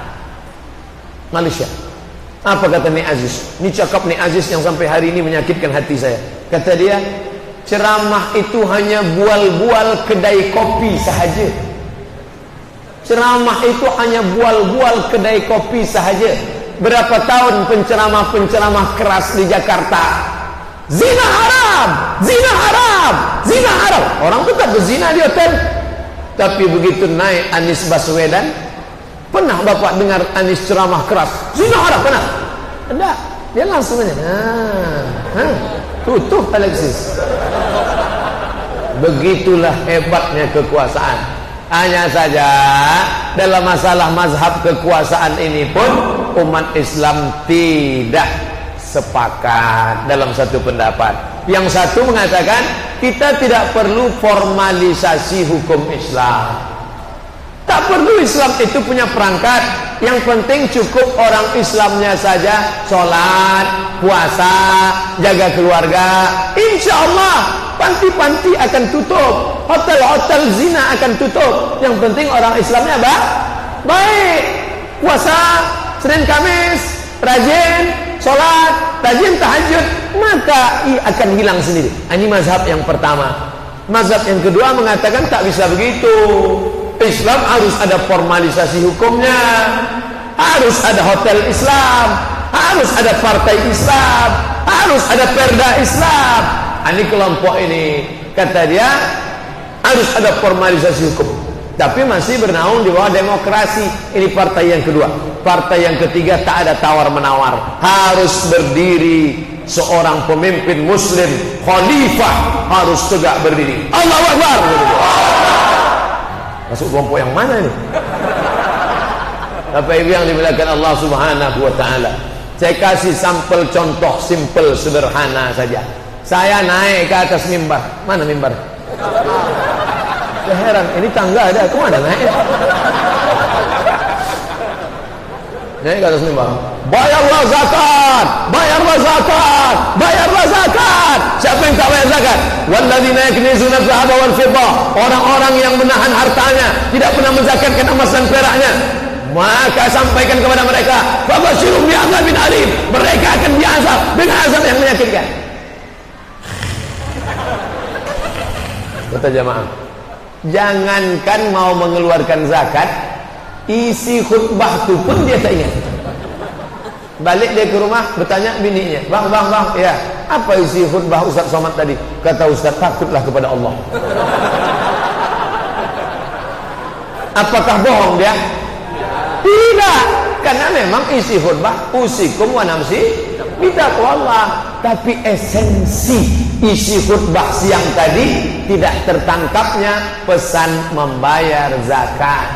Malaysia. Apa kata Nik Aziz? Ini cakap Nik Aziz yang sampai hari ini menyakitkan hati saya. Kata dia, ceramah itu hanya bual-bual kedai kopi sahaja. Ceramah itu hanya bual-bual kedai kopi sahaja. Berapa tahun penceramah-penceramah keras di Jakarta? Zina haram, zina haram, zina haram. Orang tetap berzina di hotel. Tapi begitu naik Anies Baswedan, pernah Bapak dengar Anies ceramah keras? Zina haram, pernah? Enggak. Dia langsung aja. Tutup Alexis. Begitulah hebatnya kekuasaan. Hanya saja dalam masalah mazhab kekuasaan ini pun umat Islam tidak sepakat dalam satu pendapat. Yang satu mengatakan kita tidak perlu formalisasi hukum Islam. Tak perlu Islam itu punya perangkat. Yang penting cukup orang Islamnya saja sholat, puasa, jaga keluarga. Insya Allah panti-panti akan tutup, hotel-hotel zina akan tutup. Yang penting orang Islamnya baik, puasa Senin Kamis, rajin sholat, rajin tahajud, maka akan hilang sendiri. Ini mazhab yang pertama. Mazhab yang kedua mengatakan tak bisa begitu. Islam harus ada formalisasi hukumnya, harus ada hotel Islam, harus ada partai Islam, harus ada perda Islam. Ini kelompok ini kata dia harus ada formalisasi hukum, tapi masih bernaung di bawah demokrasi. Ini partai yang kedua. Partai yang ketiga tak ada tawar menawar, harus berdiri seorang pemimpin muslim, khalifah harus tegak berdiri. Allahu Akbar. Masuk kelompok yang mana ini? Bapak Ibu yang dimuliakan Allah Subhanahu wa taala. Saya kasih sampel contoh simple sederhana saja. Saya naik ke atas mimbar. Mana mimbar? Saya heran, ini tangga ada, ke mana naik? Naik ke atas mimbar. Bayarlah zakat, bayarlah zakat, bayarlah zakat. Siapa yang tak bayar zakat? Walladzina yaknizuna adh-dhahaba wal fiddah. Orang-orang yang menahan hartanya, tidak pernah menzakatkan emas dan peraknya. Maka sampaikan kepada mereka, fabasyirum bi'adzabin alim. Mereka akan diazab dengan azab yang menyakitkan. Kata jamaah, jangankan mau mengeluarkan zakat, isi khutbah itu pun dia tak ingat. Balik dia ke rumah, bertanya bininya, bang, ya, apa isi khutbah Ustaz Somad tadi? Kata Ustaz, takutlah kepada Allah. Apakah bohong dia? Tidak, karena memang isi khutbah usikum wa nafsi bitaqwallah. Tapi esensi isi khutbah siang tadi tidak tertangkapnya pesan membayar zakat.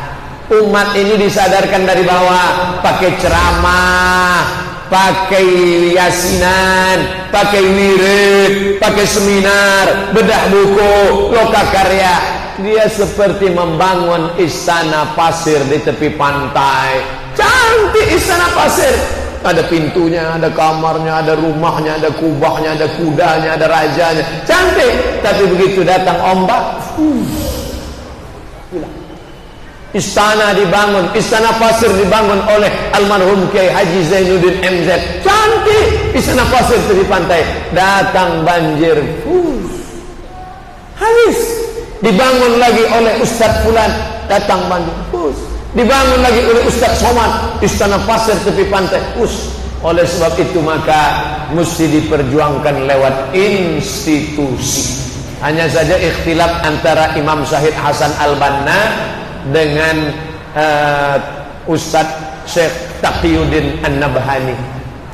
Umat ini disadarkan dari bawah, pakai ceramah, pakai yasinan, pakai wirid, pakai seminar, bedah buku, lokakarya. Dia seperti membangun istana pasir di tepi pantai. Cantik istana pasir. Ada pintunya, ada kamarnya, ada rumahnya, ada kubahnya, ada kudanya, ada rajanya. Cantik. Tapi begitu datang ombak, hilang. Istana dibangun, istana pasir dibangun oleh almarhum Kiai Haji Zainuddin MZ. Cantik istana pasir tepi pantai. Datang banjir, habis. Dibangun lagi oleh Ustadz Fulan, datang banjir, dibangun lagi oleh Ustadz Somad, istana pasir tepi pantai, Oleh sebab itu maka mesti diperjuangkan lewat institusi. Hanya saja ikhtilaf antara Imam Syahid Hasan Al-Banna dengan Ustadz Syekh Taqiyuddin An-Nabhani.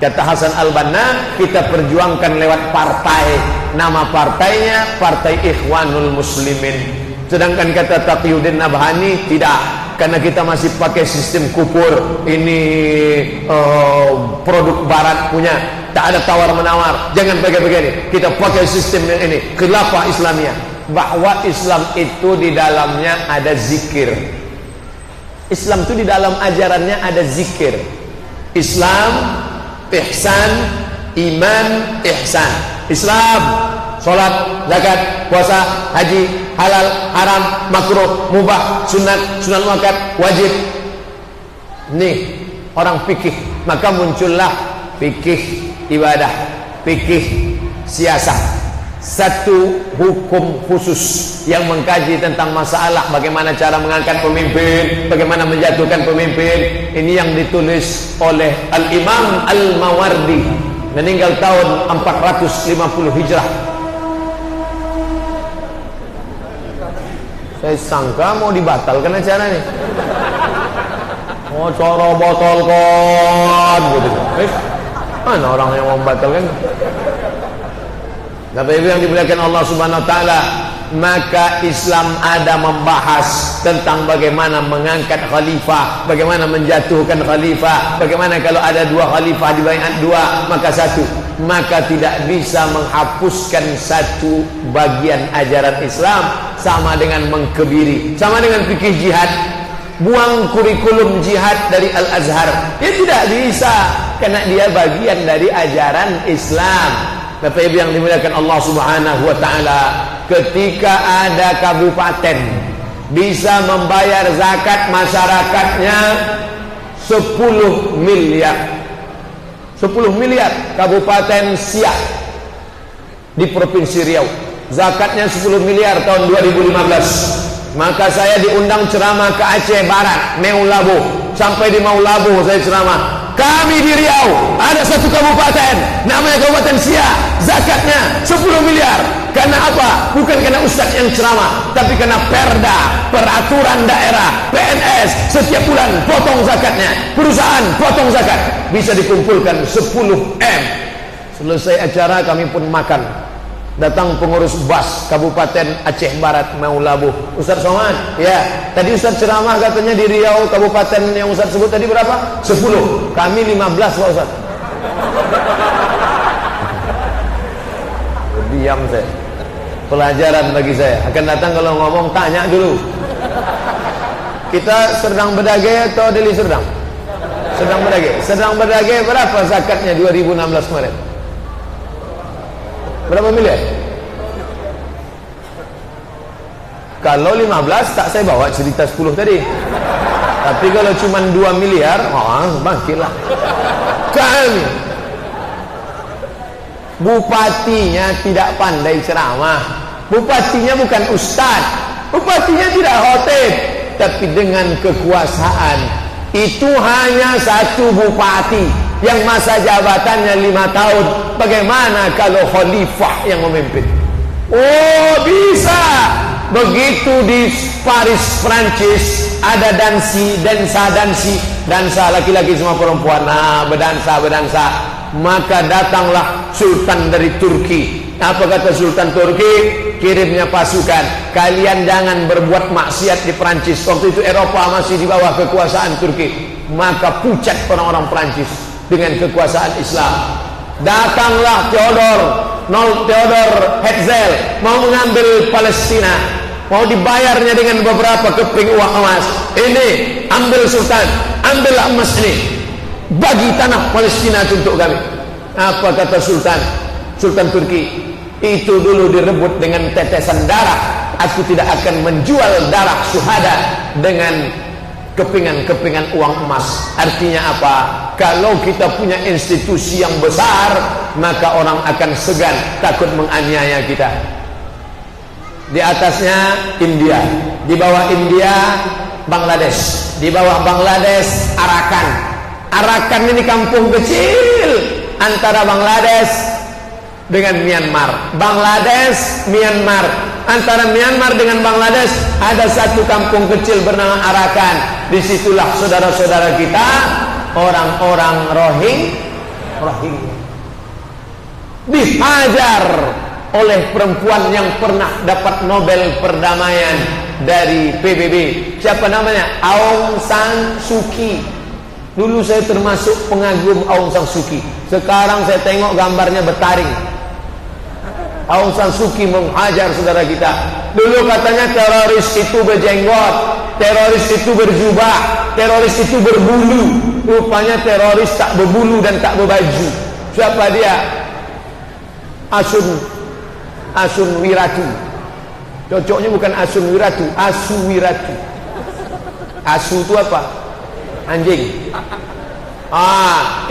Kata Hasan Al-Banna, kita perjuangkan lewat partai. Nama partainya Partai Ikhwanul Muslimin. Sedangkan kata Taqiyuddin Nabhani, tidak, karena kita masih pakai sistem kupur. Ini produk barat punya, tak ada tawar-menawar. Jangan pakai begini, kita pakai sistem yang ini, khilafah Islamiyah. Bahwa Islam itu di dalamnya ada zikir. Islam itu di dalam ajarannya ada zikir. Islam, ihsan, iman, ihsan. Islam, sholat, zakat, puasa, haji, halal, haram, makruh, mubah, sunat, sunat muakkad, wajib. Nih orang fikih, maka muncullah fikih ibadah, fikih siasat. Satu hukum khusus yang mengkaji tentang masalah bagaimana cara mengangkat pemimpin, bagaimana menjatuhkan pemimpin. Ini yang ditulis oleh Al-Imam Al-Mawardi, meninggal tahun 450 Hijrah. Saya sangka mau dibatalkan acara nih. Mau cara batalkan gitu. Mana orang yang mau membatalkan? Bapak Ibu yang dimuliakan Allah Subhanahu wa taala, maka Islam ada membahas tentang bagaimana mengangkat khalifah, bagaimana menjatuhkan khalifah, bagaimana kalau ada dua khalifah dibaiat dua, maka satu. Maka tidak bisa menghapuskan satu bagian ajaran Islam, sama dengan mengkebiri, sama dengan fikih jihad. Buang kurikulum jihad dari Al-Azhar, dia tidak bisa, karena dia bagian dari ajaran Islam. Bapak Ibu yang dimuliakan Allah Subhanahu wa taala, ketika ada kabupaten bisa membayar zakat masyarakatnya 10 miliar. 10 miliar Kabupaten Siak di Provinsi Riau. Zakatnya 10 miliar tahun 2015. Maka saya diundang ceramah ke Aceh Barat, Meulaboh. Sampai di Meulaboh saya ceramah. Kami di Riau ada satu kabupaten namanya Kabupaten Siak, zakatnya 10 miliar. Karena apa? Bukan karena ustaz yang ceramah, tapi karena perda, peraturan daerah, PNS setiap bulan potong zakatnya. Perusahaan potong zakat, bisa dikumpulkan 10 M. Selesai acara kami pun makan. Datang pengurus BAS Kabupaten Aceh Barat Meulaboh. Ustaz Somad, ya, tadi Ustaz ceramah katanya di Riau, kabupaten yang Ustaz sebut tadi berapa? 10. Kami 15 Pak Ustaz. Diam saya. Pelajaran bagi saya. Akan datang kalau ngomong tanya dulu. Kita sedang berdagai atau Deli Serdang? Sedang berdagai. Sedang berdagai berapa zakatnya 2016 kemarin? Berapa miliar? Kalau 15 tak saya bawa cerita 10 tadi. Tapi kalau cuma 2 miliar, bangkitlah. Kami bupatinya tidak pandai ceramah, bupatinya bukan ustadz, bupatinya tidak khotib, tapi dengan kekuasaan itu hanya satu bupati yang masa jabatannya 5 tahun. Bagaimana kalau khalifah yang memimpin? Oh, bisa. Begitu di Paris, Prancis, ada dansa laki-laki semua perempuan, berdansa. Maka datanglah sultan dari Turki. Apa kata sultan Turki? Kirimnya pasukan, kalian jangan berbuat maksiat di Prancis. Waktu itu Eropa masih di bawah kekuasaan Turki. Maka pucat orang-orang Prancis dengan kekuasaan Islam. Datanglah Theodor Herzl mau mengambil Palestina, mau dibayarnya dengan beberapa keping uang emas. Ini ambil sultan, ambillah emas ini, bagi tanah Palestina untuk kami. Apa kata Sultan Turki? Itu dulu direbut dengan tetesan darah. Aku tidak akan menjual darah syuhada dengan kepingan-kepingan uang emas. Artinya apa? Kalau kita punya institusi yang besar, maka orang akan segan, takut menganiaya kita. Di atasnya India, di bawah India Bangladesh, di bawah Bangladesh Arakan ini kampung kecil antara Bangladesh dengan Myanmar. Bangladesh, Myanmar. Antara Myanmar dengan Bangladesh ada satu kampung kecil bernama Arakan. Disitulah saudara-saudara kita, orang-orang Rohingya, dihajar oleh perempuan yang pernah dapat Nobel perdamaian dari PBB. Siapa namanya? Aung San Suu Kyi. Dulu saya termasuk pengagum Aung San Suu Kyi. Sekarang saya tengok gambarnya bertaring. Aung San Suu Kyi menghajar saudara kita. Dulu katanya teroris itu berjenggot, teroris itu berjubah, teroris itu berbulu. Rupanya teroris tak berbulu dan tak berbaju. Siapa dia? Asun Wiratu. Cocoknya bukan Asun Wiratu, Asu Wiratu. Asu itu apa? Anjing.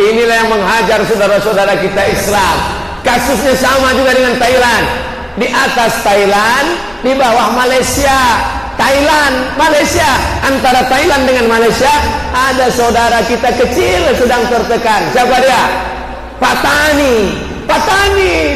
Inilah yang menghajar saudara-saudara kita Islam. Kasusnya sama juga dengan Thailand. Di atas Thailand, di bawah Malaysia. Malaysia. Antara Thailand dengan Malaysia ada saudara kita kecil sedang tertekan. Siapa dia? Patani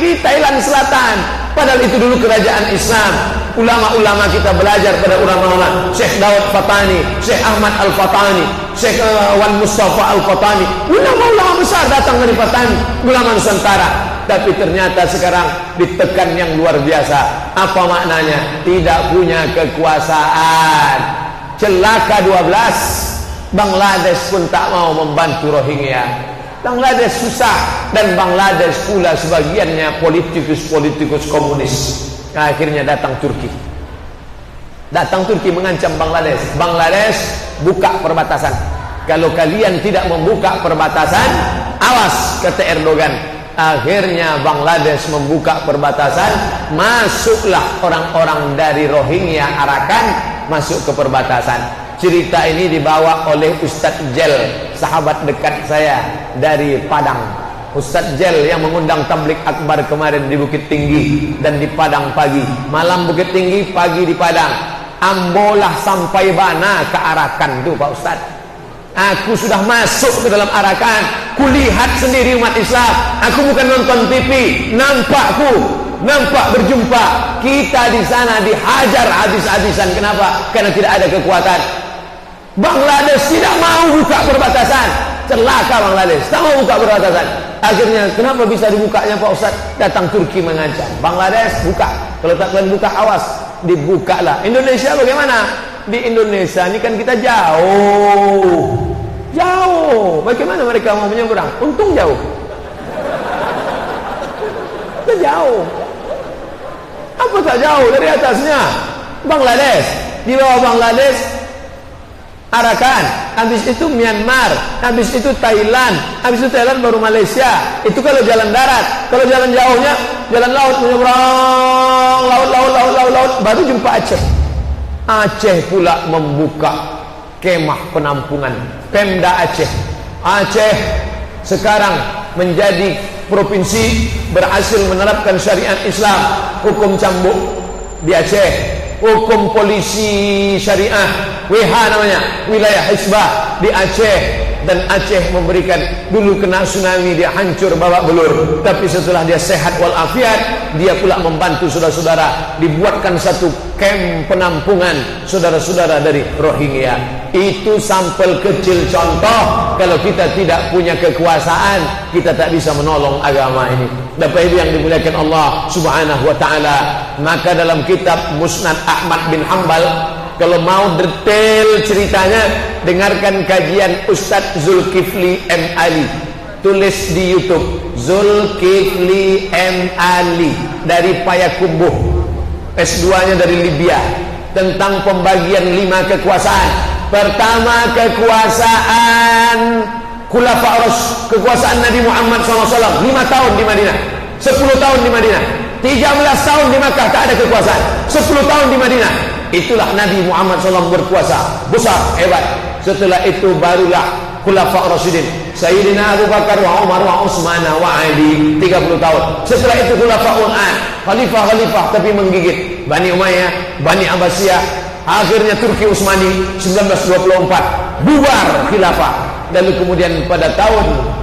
di Thailand Selatan. Padahal itu dulu kerajaan Islam. Ulama-ulama kita belajar pada ulama-ulama. Syekh Daud Fatani, Syekh Ahmad Al-Fatani, Syekh Wan Mustafa Al-Fatani. Ulama-ulama besar datang dari Fatani, ulama Nusantara. Tapi ternyata sekarang ditekan yang luar biasa. Apa maknanya? Tidak punya kekuasaan. Celaka 12. Bangladesh pun tak mau membantu Rohingya. Bangladesh susah, dan Bangladesh pula sebagiannya politikus komunis. Akhirnya datang Turki mengancam Bangladesh. Bangladesh buka perbatasan. Kalau kalian tidak membuka perbatasan, awas, kata Erdogan. Akhirnya Bangladesh membuka perbatasan. Masuklah orang-orang dari Rohingya Arakan masuk ke perbatasan. Cerita ini dibawa oleh Ustadz Jel, sahabat dekat saya dari Padang. Ustadz Jel yang mengundang tablik akbar kemarin di Bukit Tinggi dan di Padang pagi. Malam Bukit Tinggi, pagi di Padang. Ambolah sampai Bana ke Arakan tuh Pak Ustadz. Aku sudah masuk ke dalam Arakan. Kulihat sendiri umat Islam. Aku bukan nonton TV. Nampak berjumpa. Kita di sana dihajar habis-habisan. Kenapa? Karena tidak ada kekuatan. Bangladesh tidak mau buka perbatasan. Celaka Bangladesh, tak mau buka perbatasan. Akhirnya kenapa bisa dibukanya Pak Ustaz? Datang Turki mengancam. Bangladesh buka. Kalau tak kalian buka, awas, dibukalah. Indonesia bagaimana? Di Indonesia ini kan kita jauh. Bagaimana mereka mau menyeberang? Untung jauh. Kita jauh. Apa tak jauh dari atasnya? Bangladesh. Di bawah Bangladesh Arakan, habis itu Myanmar, habis itu Thailand, habis itu Thailand baru Malaysia. Itu kalau jalan darat. Kalau jalan jauhnya, jalan laut, menyeberang laut, baru jumpa Aceh. Aceh pula membuka kemah penampungan Pemda Aceh. Aceh sekarang menjadi provinsi berhasil menerapkan syariat Islam, hukum cambuk di Aceh, hukum polisi syariah, WH namanya, wilayah Hizbah di Aceh. Dan Aceh memberikan, dulu kena tsunami dia hancur babak belur, tapi setelah dia sehat walafiat, dia pula membantu saudara-saudara, dibuatkan satu kamp penampungan saudara-saudara dari Rohingya. Itu sampel kecil contoh. Kalau kita tidak punya kekuasaan, kita tak bisa menolong agama ini. Bapak Ibu yang dimuliakan Allah Subhanahu wa taala, maka dalam kitab Musnad Ahmad bin Hanbal, kalau mau detail ceritanya, dengarkan kajian Ustadz Zulkifli M. Ali. Tulis di YouTube, Zulkifli M. Ali dari Payakumbuh, S2-nya dari Libya, tentang pembagian 5 kekuasaan. Pertama, kekuasaan Khulafa Rasyidin, kekuasaan Nabi Muhammad SAW, 5 tahun di Madinah, 10 tahun di Madinah, 13 tahun di Makkah tak ada kekuasaan, 10 tahun di Madinah. Itulah Nabi Muhammad SAW berkuasa besar, hebat. Setelah itu barulah Khulafa Rasyidin, Sayyidina Abu Bakar wa Umar wa Utsman wa Ali, 30 tahun. Setelah itu Khulafaul An, khalifah-khalifah tapi menggigit, Bani Umayyah, Bani Abbasiyah, akhirnya Turki Utsmani 1924 bubar khilafah. Lalu kemudian pada tahun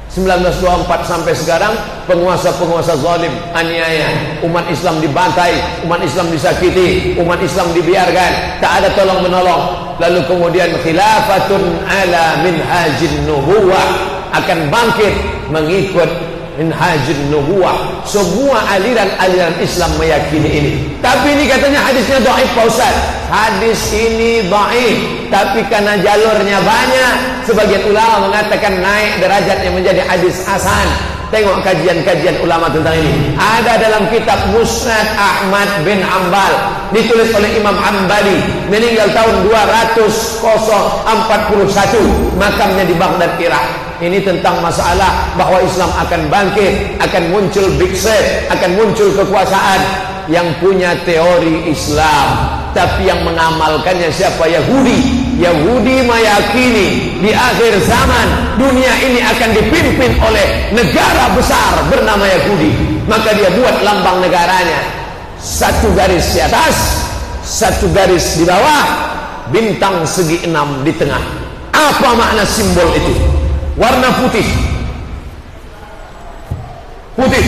1924 sampai sekarang, penguasa-penguasa zalim, aniaya, umat Islam dibantai, umat Islam disakiti, umat Islam dibiarkan, tak ada tolong menolong. Lalu kemudian khilafatun ala minhajin nubuwah akan bangkit mengikut minhajin nubuwah. Semua aliran-aliran Islam meyakini ini. Tapi ini katanya hadisnya dhaif Pak Ustaz. Hadis ini dhaif, tapi karena jalurnya banyak, sebagian ulama mengatakan naik derajatnya menjadi hadis hasan. Tengok kajian-kajian ulama tentang ini. Ada dalam kitab Musnad Ahmad bin Hanbal, ditulis oleh Imam Hambali, meninggal tahun 241, makamnya di Baghdad, Irak. Ini tentang masalah bahwa Islam akan bangkit, akan muncul big set, akan muncul kekuasaan. Yang punya teori Islam tapi yang mengamalkannya siapa? Yahudi. Yahudi meyakini di akhir zaman dunia ini akan dipimpin oleh negara besar bernama Yahudi. Maka dia buat lambang negaranya, satu garis di atas, satu garis di bawah, bintang segi 6 di tengah. Apa makna simbol itu? Warna putih, putih,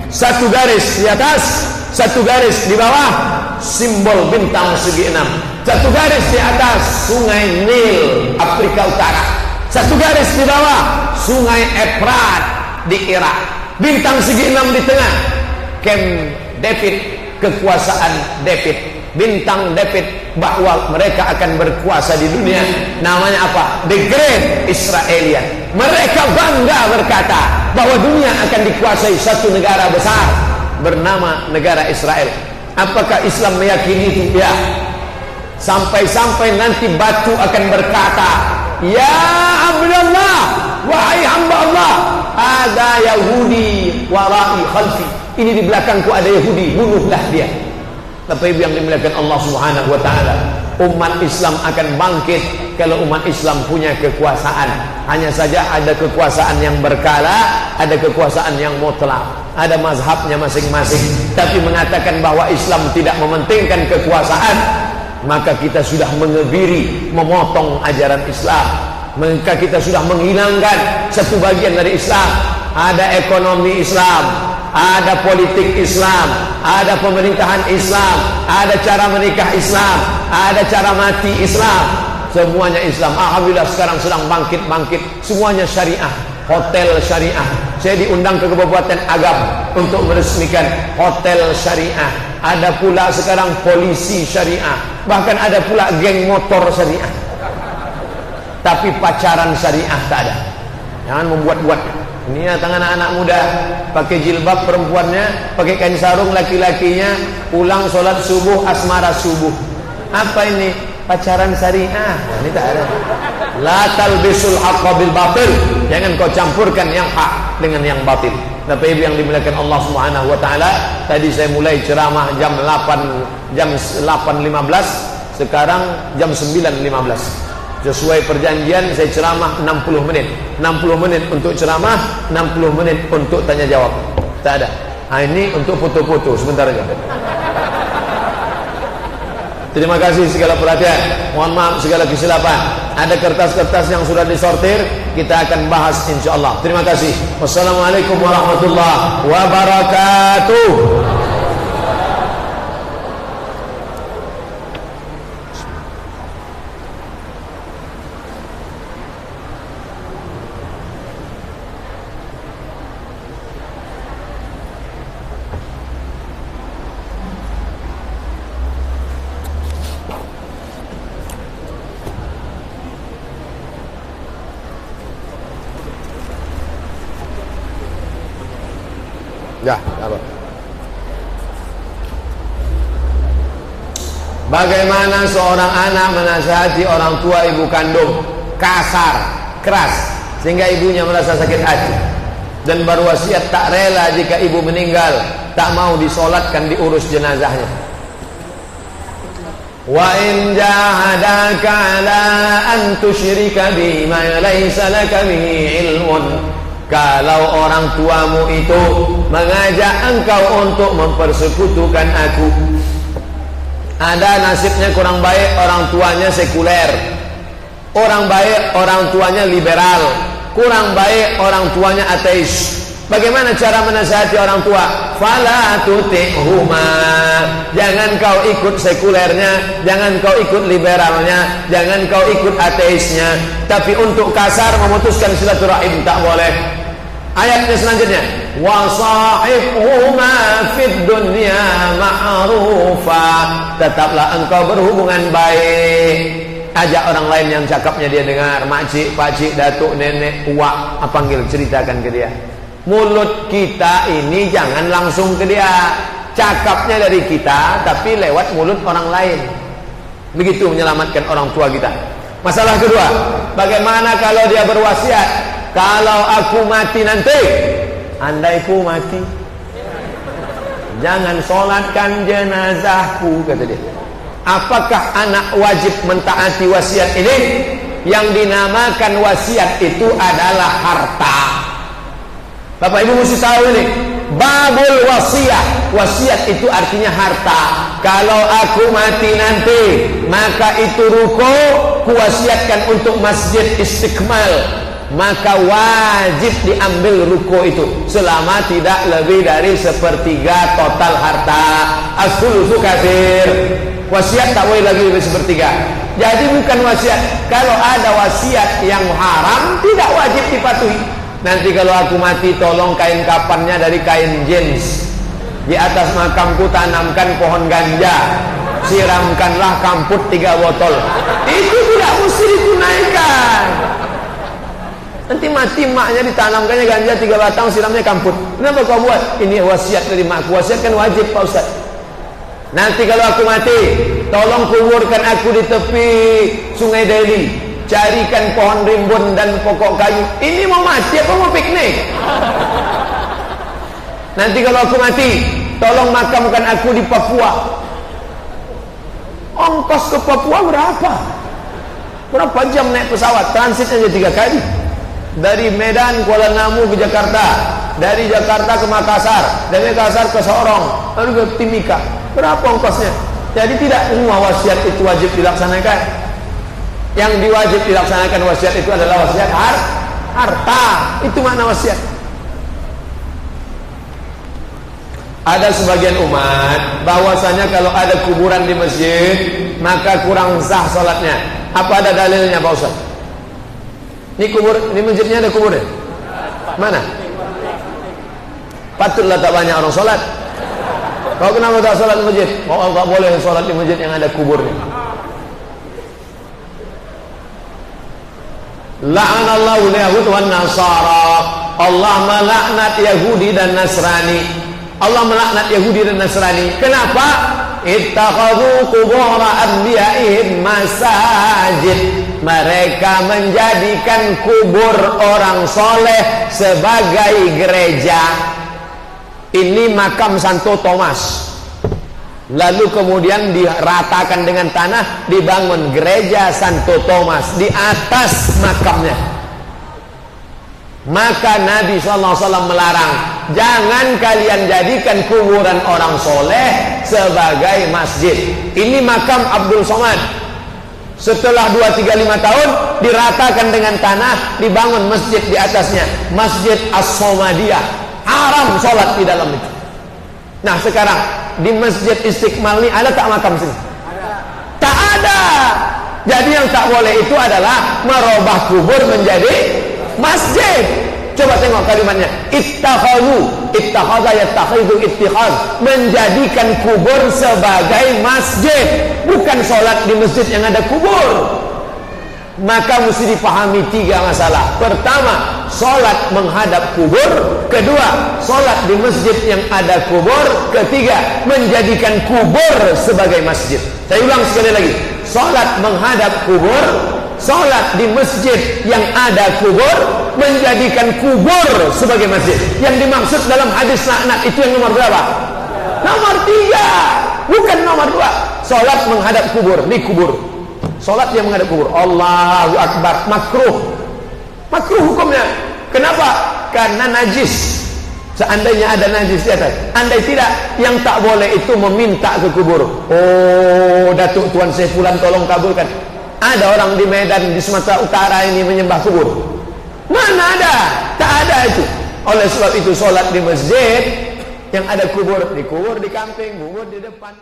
satu garis di atas, satu garis di bawah, simbol bintang segi 6. Satu garis di atas, sungai Nil, Afrika Utara. Satu garis di bawah, sungai Efrat di Irak. Bintang segi 6 di tengah, Camp David, kekuasaan David. Bintang David bahwa mereka akan berkuasa di dunia. Namanya apa? The Great Israelian. Mereka bangga berkata bahwa dunia akan dikuasai satu negara besar bernama negara Israel. Apakah Islam meyakini itu? Ya. Sampai-sampai nanti batu akan berkata, ya Abdullah, wahai hamba Allah, ada Yahudi warai khalfi. Ini di belakangku ada Yahudi, bunuhlah dia. Bapak Ibu yang dimuliakan Allah Subhanahu wa taala, umat Islam akan bangkit kalau umat Islam punya kekuasaan. Hanya saja ada kekuasaan yang berkala, ada kekuasaan yang mutlak, ada mazhabnya masing-masing. Tapi mengatakan bahwa Islam tidak mementingkan kekuasaan, maka kita sudah mengebiri, memotong ajaran Islam. Maka kita sudah menghilangkan satu bagian dari Islam. Ada ekonomi Islam, ada politik Islam, ada pemerintahan Islam, ada cara menikah Islam, ada cara mati Islam. Semuanya Islam. Alhamdulillah sekarang sedang bangkit-bangkit. Semuanya syariah, hotel syariah. Saya diundang ke Kabupaten Agam untuk meresmikan hotel syariah. Ada pula sekarang polisi syariah. Bahkan ada pula geng motor syariah. Tapi pacaran syariah tak ada. Jangan membuat-buat. Ini datang anak-anak muda pakai jilbab, perempuannya pakai kain sarung, laki-lakinya pulang sholat subuh, asmara subuh. Apa ini? Pacaran syariah. Ini tak ada. La talbisul haqqa bil batil. Jangan kau campurkan yang hak dengan yang batil. Bapak Ibu yang dimuliakan Allah Subhanahu wa taala, tadi saya mulai ceramah jam 8.15. Sekarang jam 9.15. Sesuai perjanjian saya ceramah 60 menit. 60 menit untuk ceramah, 60 menit untuk tanya jawab. Tak ada. Ini untuk foto-foto sebentar aja. Terima kasih segala perhatian. Mohon maaf segala kesilapan. Ada kertas-kertas yang sudah disortir, kita akan bahas insyaallah. Terima kasih. Wassalamualaikum warahmatullahi wabarakatuh. Ya, apa? Bagaimana seorang anak menasihati orang tua ibu kandung kasar, keras, sehingga ibunya merasa sakit hati dan berwasiat tak rela jika ibu meninggal, tak mau disolatkan, diurus jenazahnya. Wa in jahadaka ala an tusyrika bi ma laysa laka bihi ilmun. Kalau orang tuamu itu mengajak engkau untuk mempersekutukan aku, ada nasibnya kurang baik, orang tuanya sekuler, orang baik orang tuanya liberal, kurang baik orang tuanya ateis. Bagaimana cara menasihati orang tua? Fala tuti'huma. Jangan kau ikut sekulernya, jangan kau ikut liberalnya, jangan kau ikut ateisnya. Tapi untuk kasar memutuskan silaturahim tak boleh. Ayatnya selanjutnya, wa sahibhuma fid dunya ma'rufa. Tetaplah engkau berhubungan baik. Ajak orang lain yang cakapnya dia dengar, makcik, pakcik, datuk, nenek, uak, panggil, ceritakan ke dia. Mulut kita ini jangan langsung ke dia, cakapnya dari kita tapi lewat mulut orang lain. Begitu menyelamatkan orang tua kita. Masalah kedua, bagaimana kalau dia berwasiat, kalau aku mati nanti, andai ku mati, jangan solatkan jenazahku, kata dia. Apakah anak wajib mentaati wasiat ini? Yang dinamakan wasiat itu adalah harta. Bapak Ibu mesti tahu ini, babul wasiat. Wasiat itu artinya harta. Kalau aku mati nanti, maka itu ruko kuwasiatkan untuk Masjid Istiqmal, maka wajib diambil ruko itu selama tidak lebih dari sepertiga total harta. As-sulusu katsir. Wasiat tak boleh lagi lebih sepertiga. Jadi bukan wasiat. Kalau ada wasiat yang haram, tidak wajib dipatuhi. Nanti kalau aku mati, tolong kain kapannya dari kain jeans. Di atas makamku tanamkan pohon ganja, siramkanlah kamput 3 botol. Itu tidak mesti ditunaikan. Nanti mati maknya ditanamkannya ganja 3 batang, siramnya kamput. Kenapa kau buat? Ini wasiat dari makku. Wasiat kan wajib Pak Ustaz. Nanti kalau aku mati, tolong kuburkan aku di tepi Sungai Deli. Carikan pohon rimbun dan pokok kayu. Ini mau mati apa mau piknik? Nanti kalau aku mati, tolong makamkan aku di Papua. Ongkos ke Papua berapa? Berapa jam naik pesawat? Transit aja 3 kali. Dari Medan, Kuala Namu ke Jakarta, dari Jakarta ke Makassar, dari Makassar ke Sorong, lalu ke Timika. Berapa ongkosnya? Jadi tidak semua wasiat itu wajib dilaksanakan. Yang diwajib dilaksanakan wasiat itu adalah wasiat harta. Itu makna wasiat. Ada sebagian umat bahwasanya kalau ada kuburan di masjid maka kurang sah sholatnya. Apa ada dalilnya Pak Ustaz? Ini kubur, ini masjidnya ada kuburnya? Mana? Patutlah tak banyak orang sholat. Kau kenapa tak sholat di masjid? Oh, tak boleh sholat di masjid yang ada kuburnya. La'anallahu al-yahud wan nasara. Allah melaknat Yahudi dan Nasrani. Allah melaknat Yahudi dan Nasrani. Kenapa? Ittakhadhu qubur anbiya'ihim masajid. Mereka menjadikan kubur orang soleh sebagai gereja. Ini makam Santo Thomas. Lalu kemudian diratakan dengan tanah, dibangun gereja Santo Thomas di atas makamnya. Maka Nabi SAW melarang, jangan kalian jadikan kuburan orang soleh sebagai masjid. Ini makam Abdul Somad. Setelah 2-3-5 tahun diratakan dengan tanah, dibangun masjid di atasnya, Masjid As-Somadiyah. Haram sholat di dalam itu. Nah sekarang di Masjid Istiqlal ini ada tak makam sini? Tak ada. Jadi yang tak boleh itu adalah merubah kubur menjadi masjid. Coba tengok kalimatnya, ittakhadhu, ittakhadha yattakhidhu ittikhadh, menjadikan kubur sebagai masjid, bukan sholat di masjid yang ada kubur. Maka mesti dipahami 3 masalah. Pertama, sholat menghadap kubur. Kedua, sholat di masjid yang ada kubur. Ketiga, menjadikan kubur sebagai masjid. Saya ulang sekali lagi, sholat menghadap kubur, sholat di masjid yang ada kubur, menjadikan kubur sebagai masjid. Yang dimaksud dalam hadis laknat itu yang nomor berapa? Nomor 3, bukan nomor 2. Sholat menghadap kubur, di kubur. Sholat yang menghadap kubur, Allahu Akbar, makruh. Makruh hukumnya. Kenapa? Karena najis. Seandainya ada najis di atas. Andai tidak, yang tak boleh itu meminta ke kubur. Oh, Datuk Tuan Saifulan tolong kabulkan. Ada orang di Medan, di Sumatera Utara ini menyembah kubur. Mana ada? Tak ada itu. Oleh sebab itu sholat di masjid yang ada kubur, di kubur di kampung, kubur di depan.